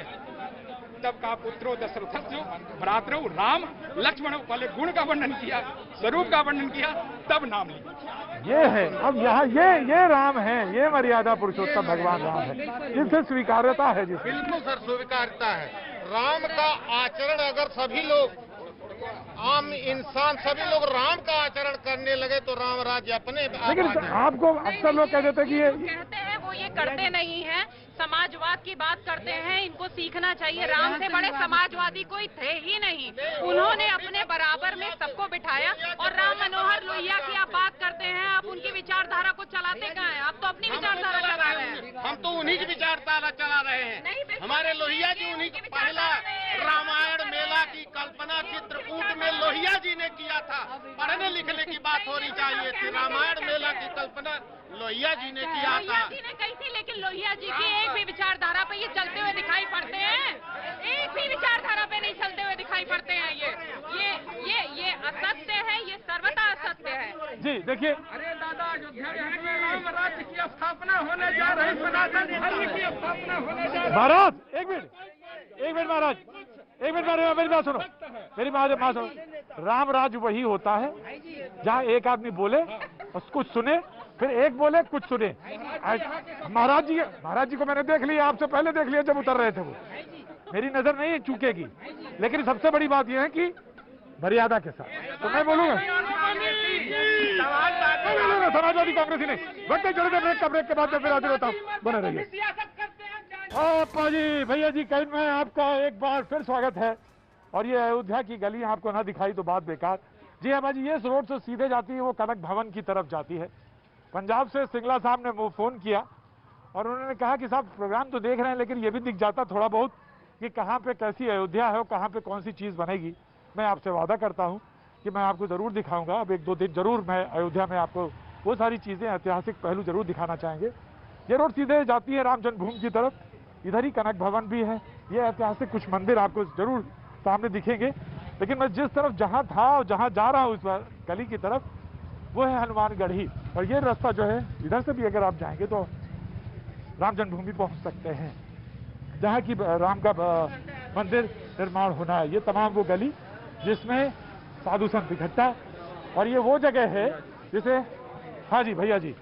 तब का पुत्रो दशरथस्यो भ्रातरौ राम लक्ष्मणौ, पहले गुण का वर्णन किया, स्वरूप का वर्णन किया, तब नाम लिया। ये है। अब यहाँ ये राम है, ये मर्यादा पुरुषोत्तम भगवान राम है, जिनसे स्वीकार्यता है। जिस बिल्कुल सर स्वीकार्यता है। राम का आचरण अगर सभी लोग, आम इंसान सभी लोग राम का आचरण करने लगे तो राम राज्य अपने। लेकिन आपको अक्सर लोग कह देते कि ये कहते हैं वो ये करते नहीं है, समाजवाद की बात करते हैं, इनको सीखना चाहिए। राम से बड़े समाजवादी कोई थे ही नहीं। उन्होंने अपने बराबर में सबको बिठाया। और राम मनोहर लोहिया की आप बात करते हैं, आप उनकी विचारधारा को चलाते कहाँ हैं? आप तो अपनी विचारधारा चला रहे हैं। हम तो उन्हीं की विचारधारा चला रहे हैं। हमारे लोहिया जी उन्हीं की पहला रामायण मेला की कल्पना चित्रकूट में लोहिया जी ने किया था। पढ़ने लिखने की बात होनी चाहिए थी। रामायण मेला की कल्पना लोहिया जी ने किया था। लोहिया जी ने कही थी, लेकिन लोहिया जी की एक भी विचारधारा पे ये चलते हुए दिखाई पड़ते हैं? एक भी विचारधारा पे नहीं चलते हुए दिखाई पड़ते हैं। ये असत्य है, ये सर्वथा असत्य है। जी देखिए, अरे दादा, अयोध्या में राम राज्य की स्थापना होने जा रही, सनातन धर्म की स्थापना होने जा रही। महाराज एक मिनट महाराज, एक मिनट महाराज, मेरी बात सुनो, मेरी बात सुनो। राम राज्य वही होता है जहाँ एक आदमी बोले और कुछ सुने, फिर एक बोले कुछ सुने। महाराज जी को मैंने देख लिया, आपसे पहले देख लिया जब उतर रहे थे वो। मेरी नजर नहीं चूकेगी, लेकिन सबसे बड़ी बात यह है कि मर्यादा के साथ। तो मैं बोलूंगा समाजवादी कांग्रेसी नहीं बढ़ते चले ब्रेक के बाद फिर हाजिर होता हूँ। बने रहिए। आपा जी, भैया जी, कल में आपका एक बार फिर स्वागत है। और ये अयोध्या की गली आपको ना दिखाई तो बात बेकार। जी हाँ भाजी, ये इस रोड से सीधे जाती है, वो कनक भवन की तरफ जाती है। पंजाब से सिंगला साहब ने वो फोन किया और उन्होंने कहा कि साहब प्रोग्राम तो देख रहे हैं, लेकिन ये भी दिख जाता थोड़ा बहुत कि कहाँ पे कैसी अयोध्या है और कहाँ पे कौन सी चीज़ बनेगी। मैं आपसे वादा करता हूँ कि मैं आपको ज़रूर दिखाऊंगा। अब 1-2 दिन जरूर मैं अयोध्या में आपको वो सारी चीज़ें, ऐतिहासिक पहलू जरूर दिखाना चाहेंगे। ये रोड सीधे जाती है राम जन्मभूमि की तरफ, इधर ही कनक भवन भी है। ये ऐतिहासिक कुछ मंदिर आपको जरूर सामने दिखेंगे। लेकिन मैं जिस तरफ जहाँ था और जहाँ जा रहा हूँ इस बार गली की तरफ, वो है हनुमानगढ़ी। और ये रास्ता जो है, इधर से भी अगर आप जाएंगे तो राम जन्मभूमि पहुँच सकते हैं, जहाँ की राम का मंदिर निर्माण होना है। ये तमाम वो गली जिसमें साधु संत इकट्ठा। और ये वो जगह है जिसे, हाँ जी भैया जी,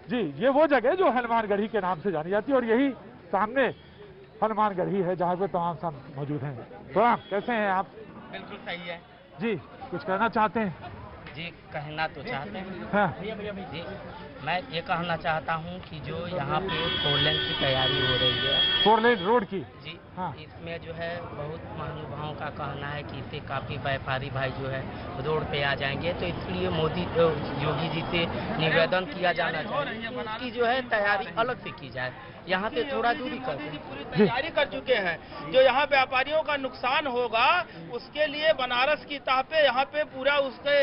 ये वो जगह जो हनुमानगढ़ी के नाम से जानी जाती है। और यही सामने हनुमानगढ़ी है जहाँ पे तमाम संत मौजूद हैं। प्रणाम, कैसे हैं आप? बिल्कुल सही है जी। कुछ कहना चाहते हैं? जी, कहना तो चाहते हैं। हाँ। जी, मैं ये कहना चाहता हूँ कि जो यहाँ पे 4 लेन की तैयारी हो रही है, 4 लेन रोड की, जी इसमें जो है बहुत महानुभावों का कहना है कि इससे काफी व्यापारी भाई जो है रोड पे आ जाएंगे, तो इसलिए मोदी योगी जी से निवेदन किया जाना चाहिए इसकी जो है तैयारी अलग से की जाए, यहाँ से थोड़ा दूरी कर पूरी तैयारी कर चुके हैं। जो यहाँ व्यापारियों का नुकसान होगा उसके लिए बनारस की तह पे यहाँ पे पूरा उसके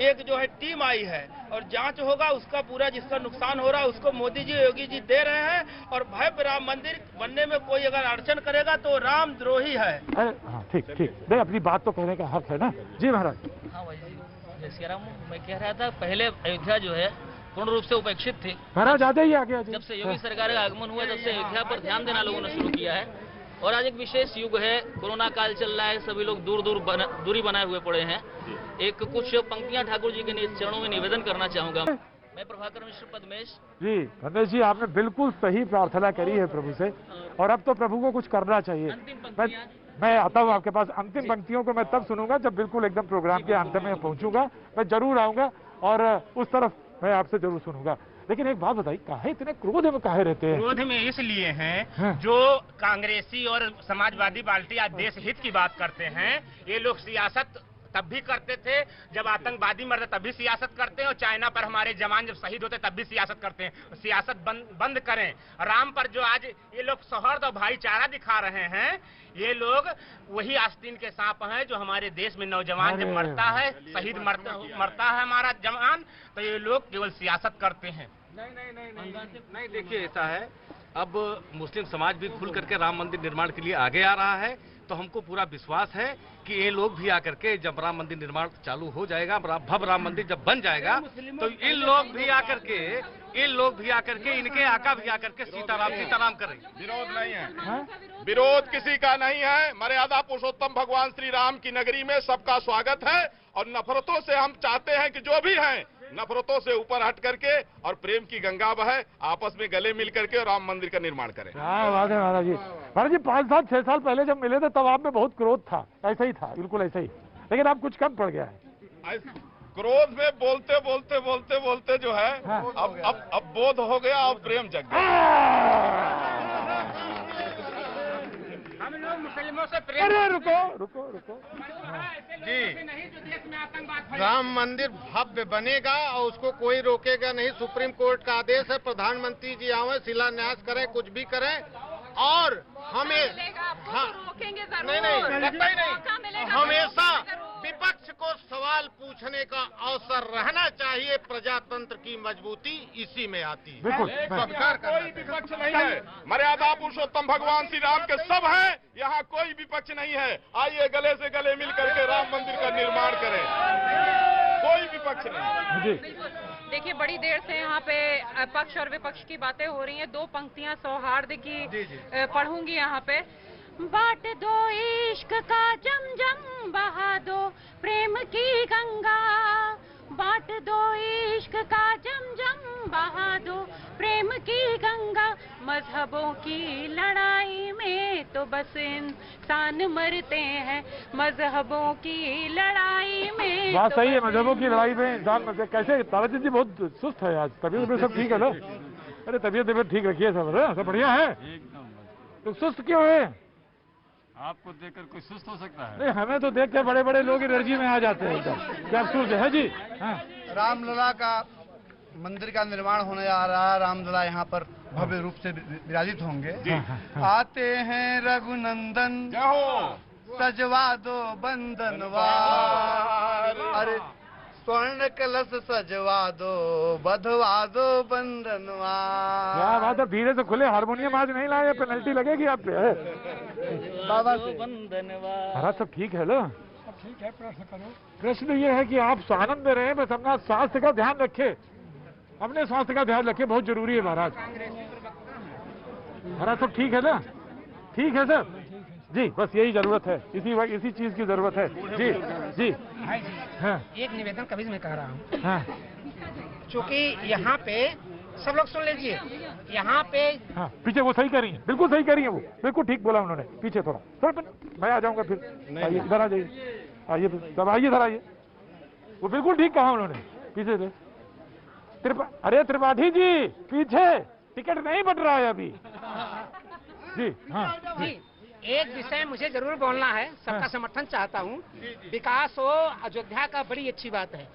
एक जो है टीम आई है और जांच होगा उसका पूरा, जिसका नुकसान हो रहा है उसको मोदी जी योगी जी दे रहे हैं। और भव्य राम मंदिर बनने में कोई अगर अड़चन करेगा तो राम द्रोही है। ठीक ठीक, नहीं अपनी बात तो कहने का हक है ना। जी महाराज। हाँ भाई जय श्री राम। मैं कह रहा था पहले अयोध्या जो है पूर्ण रूप से उपेक्षित थी। महाराज आ जाइए आगे। जब से योगी सरकार का आगमन हुआ तब से अयोध्या पर ध्यान देना लोगों ने शुरू किया है। और आज एक विशेष युग है, कोरोना काल चल रहा है, सभी लोग दूरी बनाए हुए पड़े हैं। एक कुछ पंक्तियां ठाकुर जी के चरणों में निवेदन करना चाहूंगा। मैं प्रभाकर मिश्र पद्मेश जी। पद्मेश जी आपने बिल्कुल सही प्रार्थना करी है प्रभु से, और अब तो प्रभु को कुछ करना चाहिए। मैं आता हूँ आपके पास। अंतिम पंक्तियों को मैं तब सुनूंगा जब बिल्कुल एकदम प्रोग्राम के अंत में पहुंचूंगा। मैं जरूर आऊंगा और उस तरफ मैं आपसे जरूर सुनूंगा। लेकिन एक बात बताइए, काहे इतने क्रोध में काहे रहते हैं? क्रोध में इसलिए हैं जो कांग्रेसी और समाजवादी पार्टी आज देश हित की बात करते हैं। ये लोग सियासत तब भी करते थे जब आतंकवादी मरते तब भी सियासत करते हैं, और चाइना पर हमारे जवान जब शहीद होते तब भी सियासत करते हैं। सियासत बंद करें। राम पर जो आज ये लोग सौहार्द और भाईचारा दिखा रहे हैं, ये लोग वही आस्तीन के सांप हैं जो हमारे देश में नौजवान जब मरता है, शहीद मरता है हमारा जवान, तो ये लोग केवल सियासत करते हैं। नहीं देखिए ऐसा है, अब मुस्लिम समाज भी खुल करके राम मंदिर निर्माण के लिए आगे आ रहा है, तो हमको पूरा विश्वास है कि ये लोग भी आकर के जब राम मंदिर निर्माण चालू हो जाएगा, भव्य राम मंदिर जब बन जाएगा, तो इन लोग भी आकर के इनके आका भी आकर के सीताराम करेंगे। विरोध नहीं है, विरोध किसी का नहीं है। मर्यादा पुरुषोत्तम भगवान श्री राम की नगरी में सबका स्वागत है, और नफरतों से हम चाहते हैं कि जो भी हैं नफरतों से ऊपर हट करके और प्रेम की गंगा बहे, आपस में गले मिल करके राम मंदिर का निर्माण करें। बात है महाराज जी। महाराज जी 5-6 साल पहले जब मिले थे तब आप में बहुत क्रोध था, ऐसा ही था, बिल्कुल ऐसा ही, लेकिन अब कुछ कम पड़ गया है। क्रोध में बोलते जो है अब बोध हो गया और प्रेम जग गया। हम लोग मुस्लिमों से प्रेम। अरे रुको जी, राम मंदिर भव्य बनेगा और उसको कोई रोकेगा नहीं। सुप्रीम कोर्ट का आदेश है, प्रधानमंत्री जी आवे, शिलान्यास करें, कुछ भी करें, और हमें रोकेंगे जरूर। नहीं, हमेशा विपक्ष को सवाल पूछने का अवसर रहना चाहिए। प्रजातंत्र की मजबूती इसी में आती है। कोई विपक्ष नहीं है, मर्यादा पुरुषोत्तम भगवान श्री राम के सब हैं, यहाँ कोई विपक्ष नहीं है। आइए गले से गले मिल करके राम मंदिर का निर्माण करें, कोई विपक्ष नहीं। देखिए बड़ी देर से यहाँ पे पक्ष और विपक्ष की बातें हो रही हैं। 2 पंक्तियां सौहार्द की पढ़ूंगी यहाँ पे। बाट दो इश्क का जम बहा दो प्रेम की गंगा, बाट दो इश्क का जम बहा दो प्रेम की गंगा। मजहबों की लड़ाई में तो बस इंसान मरते हैं, मजहबों की लड़ाई में। बात सही है, मजहबों की लड़ाई में इंसान मरते। कैसे ताराजी जी बहुत सुस्त है आज, तबीयत सब ठीक है ना? अरे तबीयत ठीक रखिए, सब बढ़िया है। तो सुस्त क्यों है? आपको देखकर कोई सुस्त हो सकता है? नहीं, हमें तो देख के बड़े बड़े लोग एनर्जी में आ जाते हैं एकदम। क्या अफसोस है जी। रामलला का मंदिर का निर्माण होने जा रहा है। रामलला यहाँ पर भव्य रूप से विराजित होंगे। आते हैं रघुनंदन सजवा दो बंधनवार, अरे स्वर्ण कलश सजवा दो बधवा दो बंधनवार। क्या बात है, धीरे से खुले, हारमोनियम आज नहीं लाए, पेनल्टी लगेगी आप पे। बाबा महाराज सब ठीक है ना? सब ठीक है, प्रश्न करो। प्रश्न ये है कि आप आनंद में रहे, बस अपना स्वास्थ्य का ध्यान रखे, अपने स्वास्थ्य का ध्यान रखे, बहुत जरूरी है महाराज। महाराज सब ठीक है ना? ठीक है सर जी, बस यही जरूरत है, इसी चीज की जरूरत है। जी जी हाँ। एक निवेदन कभी मैं कह रहा हूँ, चूँकि यहाँ पे सब लोग सुन लीजिए, यहाँ पे पीछे वो सही कर रही है, बिल्कुल सही कर रही है, वो बिल्कुल ठीक बोला उन्होंने। पीछे थोड़ा सर, मैं आ जाऊंगा फिर। आइए इधर आ जाइए, आइए सब आइए इधर आइए। वो बिल्कुल ठीक कहा उन्होंने, पीछे से। अरे त्रिपाठी जी पीछे, टिकट नहीं बट रहा है अभी। जी हाँ जी, एक विषय मुझे जरूर बोलना है, सबका समर्थन चाहता हूँ। विकास हो, अयोध्या का बड़ी अच्छी बात है,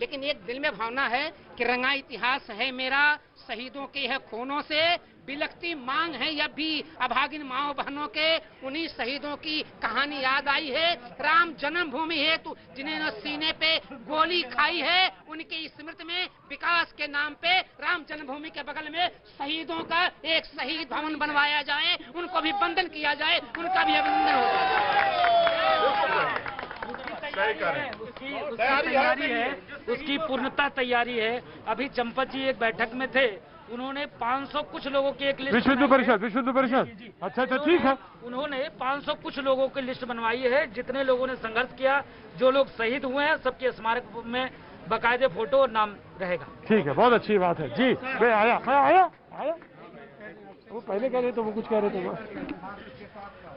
लेकिन एक दिल में भावना है कि रंगा इतिहास है मेरा, शहीदों के है खूनों से, बिलखती मांग है यह भी अभागिन माओ बहनों के, उन्हीं शहीदों की कहानी याद आई है। राम जन्मभूमि है तो जिन्होंने सीने पे गोली खाई है, उनकी स्मृति में विकास के नाम पे राम जन्मभूमि के बगल में शहीदों का एक शहीद भवन बनवाया जाए, उनको भी वंदन किया जाए, उनका भी अभिनंदन हो। उसकी तैयारी है, उसकी पूर्णता तैयारी है। अभी चंपत जी एक बैठक में थे, उन्होंने 500 कुछ लोगों की एक लिस्ट विश्व हिंदू परिषद। अच्छा, ठीक है। उन्होंने 500 कुछ लोगों की लिस्ट बनवाई है, जितने लोगों ने संघर्ष किया, जो लोग शहीद हुए हैं, सबके स्मारक में बाकायदे फोटो और नाम रहेगा। ठीक है, बहुत अच्छी बात है जी। मैं आया। वो पहले कह रहे थे, वो कुछ कह रहे थे।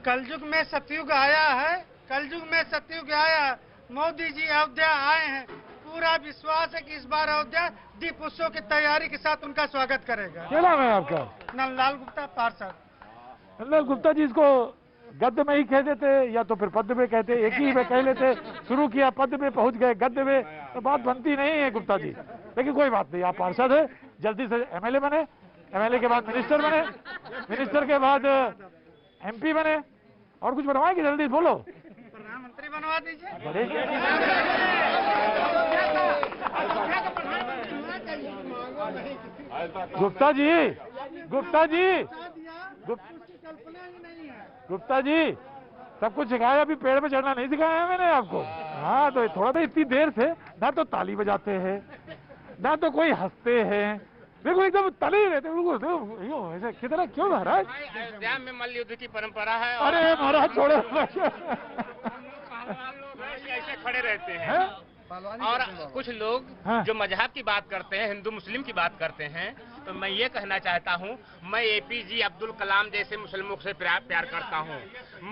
कलयुग में सतयुग आया है, कलयुग में सतयुग आया, मोदी जी अयोध्या आए हैं, पूरा विश्वास है कि इस बार अयोध्या दीप उत्सव की तैयारी के साथ उनका स्वागत करेगा। क्या नाम है आपका? नंदलाल गुप्ता, पार्षद। नंदलाल गुप्ता जी, इसको गद्य में ही कह देते या तो फिर पद में कहते, एक ही में कह लेते। शुरू किया पद में, पहुंच गए गद्य में, तो बात बनती नहीं है गुप्ता जी। लेकिन कोई बात नहीं, आप पार्षद है, जल्दी से एमएलए बने, एमएलए के बाद मिनिस्टर बने, मिनिस्टर के बाद एमपी बने, और कुछ बनवाएंगे? जल्दी बोलो। प्रधानमंत्री बनवा दीजिए। गुप्ता जी, सब कुछ सिखाया, अभी पेड़ पे चढ़ना नहीं सिखाया है मैंने आपको। हाँ, तो थोड़ा सा इतनी देर से ना तो ताली बजाते हैं, ना तो कोई हंसते हैं, देखो एकदम तले ही रहते ऐसे कितना। क्यों महाराज? अयोध्या में मल्ल युद्ध की परंपरा है। अरे महाराज छोड़ो, ऐसे खड़े रहते हैं। और कुछ लोग जो मजहब की बात करते हैं, हिंदू मुस्लिम की बात करते हैं, तो मैं ये कहना चाहता हूँ, मैं एपीजे अब्दुल कलाम जैसे मुसलमानों से प्यार करता हूँ,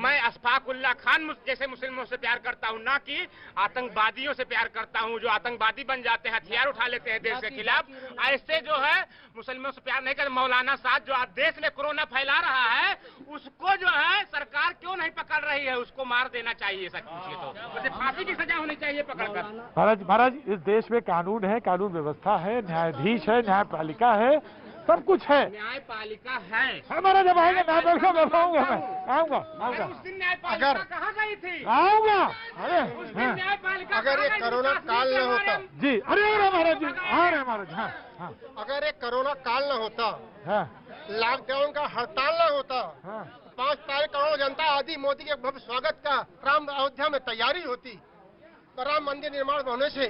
मैं अशफाक उल्लाह खान जैसे मुसलमानों से प्यार करता हूँ, ना कि आतंकवादियों से प्यार करता हूँ जो आतंकवादी बन जाते हैं, हथियार उठा लेते हैं देश के खिलाफ। ऐसे जो है मुसलमानों से प्यार नहीं करते। मौलाना साहब जो आज देश में कोरोना फैला रहा है, उसको जो है सरकार क्यों नहीं पकड़ रही है? उसको मार देना चाहिए, सच पूछिए तो उसे फांसी की सजा होनी चाहिए पकड़कर। महाराज, इस देश में कानून है, कानून व्यवस्था है, न्यायाधीश है, न्यायपालिका है, सब कुछ है। न्यायपालिका है हमारा, जब आएंगे न्यायपालिका में आऊंगा, मैं आऊंगा। उस दिन न्यायपालिका कहाँ गई थी? आऊंगा। अरे उस दिन न्यायपालिका अगर ये कोरोना काल न होता जी, अरे महाराज जी, आ रहे महाराज। हाँ, अगर ये कोरोना काल न होता, लॉकडाउन का हड़ताल न होता, 5 तारीख करोड़ जनता आदि मोदी के भव्य स्वागत का राम अयोध्या में तैयारी होती, तो राम मंदिर निर्माण होने से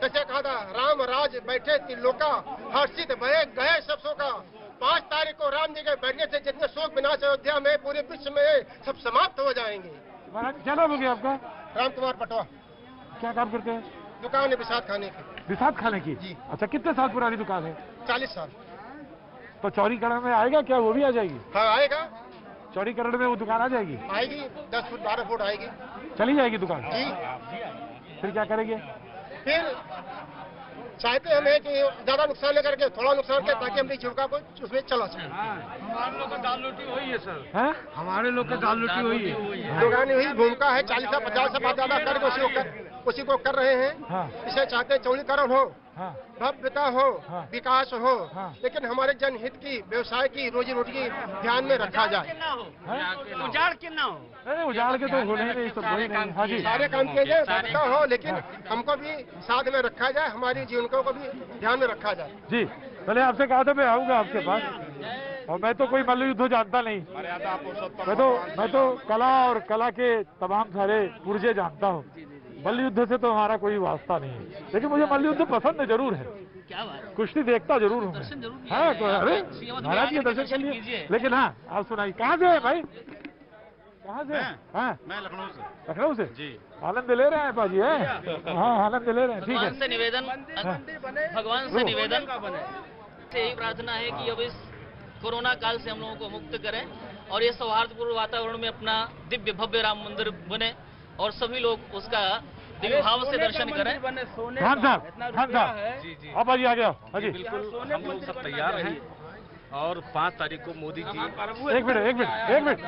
जैसे कहा था, राम राज बैठे त्रिलोका, हर्षित भये गए सब शोका। 5 तारीख को राम जी के बैठने से जितने शोक विनाश अयोध्या में पूरे विश्व में सब समाप्त हो जाएंगे। महाराज, क्या नाम हो गया आपका? राम कुमार पटवा। क्या काम करते हैं? दुकान है विसाद खाने की। विसाद खाने की जी। अच्छा, कितने साल पुरानी दुकान है? 40 साल। तो चौड़ीकरण में आएगा क्या? वो भी आ जाएगी? हाँ, आएगा। चौड़ीकरण में वो दुकान आ जाएगी? आएगी, 10 फुट 12 फुट आएगी। चली जाएगी दुकान जी। फिर क्या करेंगे? फिर चाहते हमें कि ज्यादा नुकसान न करके थोड़ा नुकसान के, ताकि हम जीविका को उसमें चला सकें। हमारे लोग का दाल रोटी हुई है सर। है? हमारे लोग का दाल रोटी हुई है। दुकान हुई, भूमिका है 40 से 50 से ज्यादा कर उसी को कर रहे हैं। इसे चाहते हैं चौड़ीकरण हो, भव्यता हो, विकास हो, लेकिन हमारे जनहित की, व्यवसाय की, रोजी रोटी की ध्यान में रखा जाए। उजाड़ के ना हो। अरे उजाड़ के तो होने नहीं, सब हाँ जी, सारे काम किए जाए, भव्यता हो, लेकिन हमको भी साथ में रखा जाए, हमारी जीवनों को भी ध्यान में रखा जाए। जी, पहले आपसे कहा था मैं आऊंगा आपके पास, और मैं तो कोई मल्ल युद्ध जानता नहीं। मैं तो कला और कला के तमाम सारे पुर्जे जानता हूँ। मल्ल युद्ध से तो हमारा कोई वास्ता नहीं है, लेकिन मुझे मल्ल युद्ध पसंद जरूर है। कुश्ती देखता जरूर हूँ। हाँ, तो अरे महाराज के दर्शन के लिए। लेकिन हाँ, आप सुनाइए, कहाँ से है भाई? कहाँ से? हाँ, मैं लखनऊ से। लखनऊ से जी। आनंद ले रहे हैं बाजी? है हाँ, आनंद ले रहे हैं। ठीक है। भगवान से निवेदन से यही प्रार्थना है कि अब इस कोरोना काल से हम लोगों को मुक्त करें और ये सौहार्दपूर्ण वातावरण में अपना दिव्य भव्य राम मंदिर बने और सभी लोग उसका दिव्य भाव से दर्शन करें। खान साहब, अब आ गया। हाँ जी, बिल्कुल हम लोग सब तैयार हैं और 5 तारीख को मोदी जी एक मिनट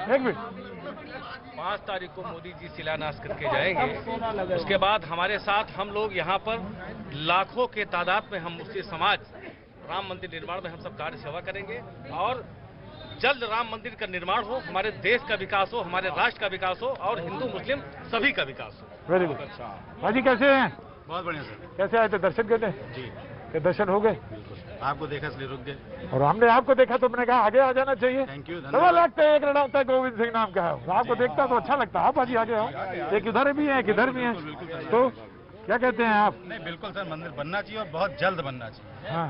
5 तारीख को मोदी जी शिलान्यास करके जाएंगे। उसके बाद हमारे साथ हम लोग यहाँ पर लाखों के तादाद में हम मुस्लिम समाज राम मंदिर निर्माण में हम सब कार्य सेवा करेंगे और जल्द राम मंदिर का निर्माण हो, हमारे देश का विकास हो, हमारे राष्ट्र का विकास हो और हिंदू मुस्लिम सभी का विकास हो। Very good. भाजी कैसे हैं? बहुत बढ़िया सर। कैसे आए थे? दर्शन करने? जी। क्या दर्शन हो गए? आपको देखा इसलिए रुक गए और हमने आपको देखा तो मैंने कहा आगे आ जाना चाहिए। Thank you. डबल लगता है, एक लड़ा होता है गोविंद सिंह नाम का है, आपको देखता तो अच्छा लगता है। आप भाजी आगे आओ, एक इधर भी है एक इधर भी है, तो क्या कहते हैं आप? नहीं बिल्कुल सर, मंदिर बनना चाहिए और बहुत जल्द बनना चाहिए। हाँ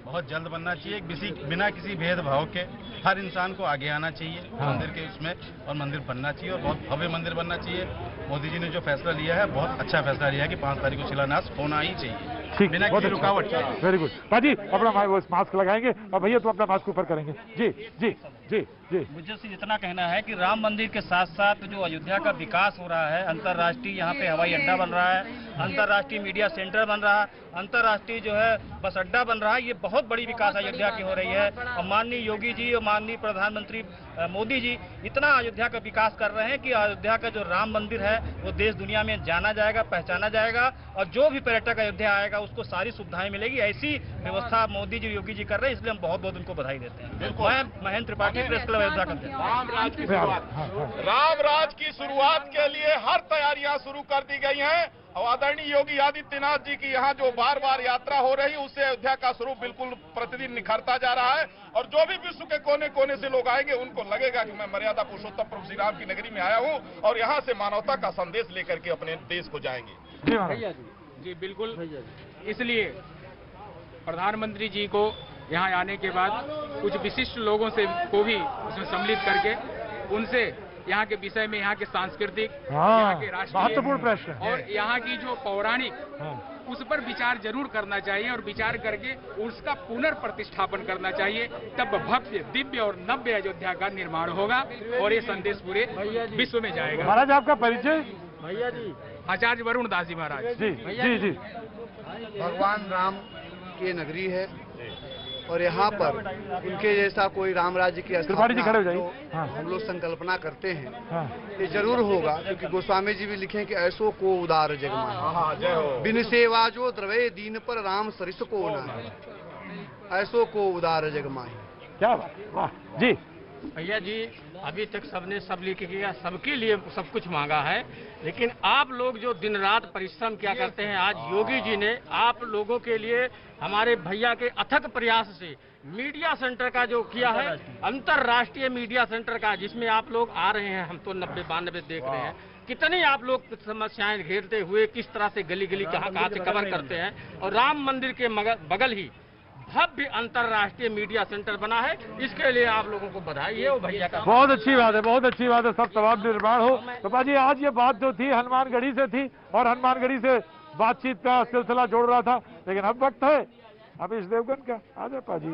बहुत जल्द बनना चाहिए, बिना किसी भेदभाव के हर इंसान को आगे आना चाहिए मंदिर के उसमें, और मंदिर बनना चाहिए और बहुत भव्य मंदिर बनना चाहिए। मोदी जी ने जो फैसला लिया है बहुत अच्छा फैसला लिया है कि 5 तारीख को शिलान्यास होना ही चाहिए, ठीक, बिना बहुत किसी रुकावट के। Very good. भाजी अपना मास्क लगाएंगे और भैया तो अपना मास्क ऊपर करेंगे। जी जी जी जी। मुझे सिर्फ इतना कहना है कि राम मंदिर के साथ साथ जो अयोध्या का विकास हो रहा है, अंतर्राष्ट्रीय यहाँ पे हवाई अड्डा बन रहा है, अंतर्राष्ट्रीय मीडिया सेंटर बन रहा है, अंतर्राष्ट्रीय जो है बस अड्डा बन रहा है, ये बहुत बड़ी विकास अयोध्या की हो रही है। और माननीय योगी जी और माननीय प्रधानमंत्री मोदी जी इतना अयोध्या का विकास कर रहे हैं कि अयोध्या का जो राम मंदिर है वो देश दुनिया में जाना जाएगा, पहचाना जाएगा, और जो भी पर्यटक अयोध्या आएगा उसको सारी सुविधाएं मिलेगी। ऐसी व्यवस्था मोदी जी योगी जी कर रहे हैं, इसलिए हम बहुत बहुत उनको बधाई देते हैं। मैं महेंद्र त्रिपाठी, प्रेस क्लब अयोध्या का। राम राज की शुरुआत के लिए हर तैयारियां शुरू कर दी गई हैं और आदरणीय योगी आदित्यनाथ जी की यहाँ जो बार बार यात्रा हो रही है उससे अयोध्या का स्वरूप बिल्कुल प्रतिदिन निखरता जा रहा है। और जो भी विश्व के कोने कोने से लोग आएंगे उनको लगेगा कि मैं मर्यादा पुरुषोत्तम प्रभु श्री राम की नगरी में आया हूँ और यहाँ से मानवता का संदेश लेकर के अपने देश को जाएंगे। जी बिल्कुल, इसलिए प्रधानमंत्री जी को यहाँ आने के बाद कुछ विशिष्ट लोगों से को भी उसमें सम्मिलित करके उनसे यहाँ के विषय में, यहाँ के सांस्कृतिक, यहाँ के राष्ट्रीय महत्वपूर्ण प्रश्न और यहाँ की जो पौराणिक, उस पर विचार जरूर करना चाहिए और विचार करके उसका पुनर्प्रतिष्ठापन करना चाहिए। तब भव्य, दिव्य और नव्य अयोध्या का निर्माण होगा और ये संदेश पूरे विश्व में जाएगा। महाराज आपका परिचय? भैया जी आचार्य वरुण दास जी महाराज। जी जी जी। भगवान राम की नगरी है और यहाँ पर उनके जैसा कोई राम राज्य की स्थापना जो हम लोग संकल्पना करते हैं ये जरूर होगा, क्योंकि गोस्वामी जी भी लिखे कि ऐसो को उदार जग माही, बिन सेवा जो द्रवे दीन पर राम सरिस को नाहि, ऐसो को उदार जग माही। क्या वाह जी। भैया जी अभी तक सबने सब लिख किया, सबके लिए सब कुछ मांगा है, लेकिन आप लोग जो दिन रात परिश्रम किया करते हैं, आज योगी जी ने आप लोगों के लिए हमारे भैया के अथक प्रयास से मीडिया सेंटर का जो किया है, अंतर्राष्ट्रीय मीडिया सेंटर का, जिसमें आप लोग आ रहे हैं, हम तो 90-92 देख रहे हैं, कितनी आप लोग समस्याएं घेरते हुए किस तरह से गली गली कहाँ से कवर करते हैं, और राम मंदिर के बगल ही भव्य अंतर्राष्ट्रीय मीडिया सेंटर बना है। इसके लिए आप लोगों को बधाई है। वो भैया का बहुत अच्छी बात है, बहुत अच्छी बात है। सब तमाम निर्माण हो। तो बाजी आज ये बात जो थी हनुमानगढ़ी से थी और हनुमानगढ़ी से बातचीत का सिलसिला जोड़ रहा था, लेकिन अब वक्त है अभिष देवगन का। आ जाए पाजी।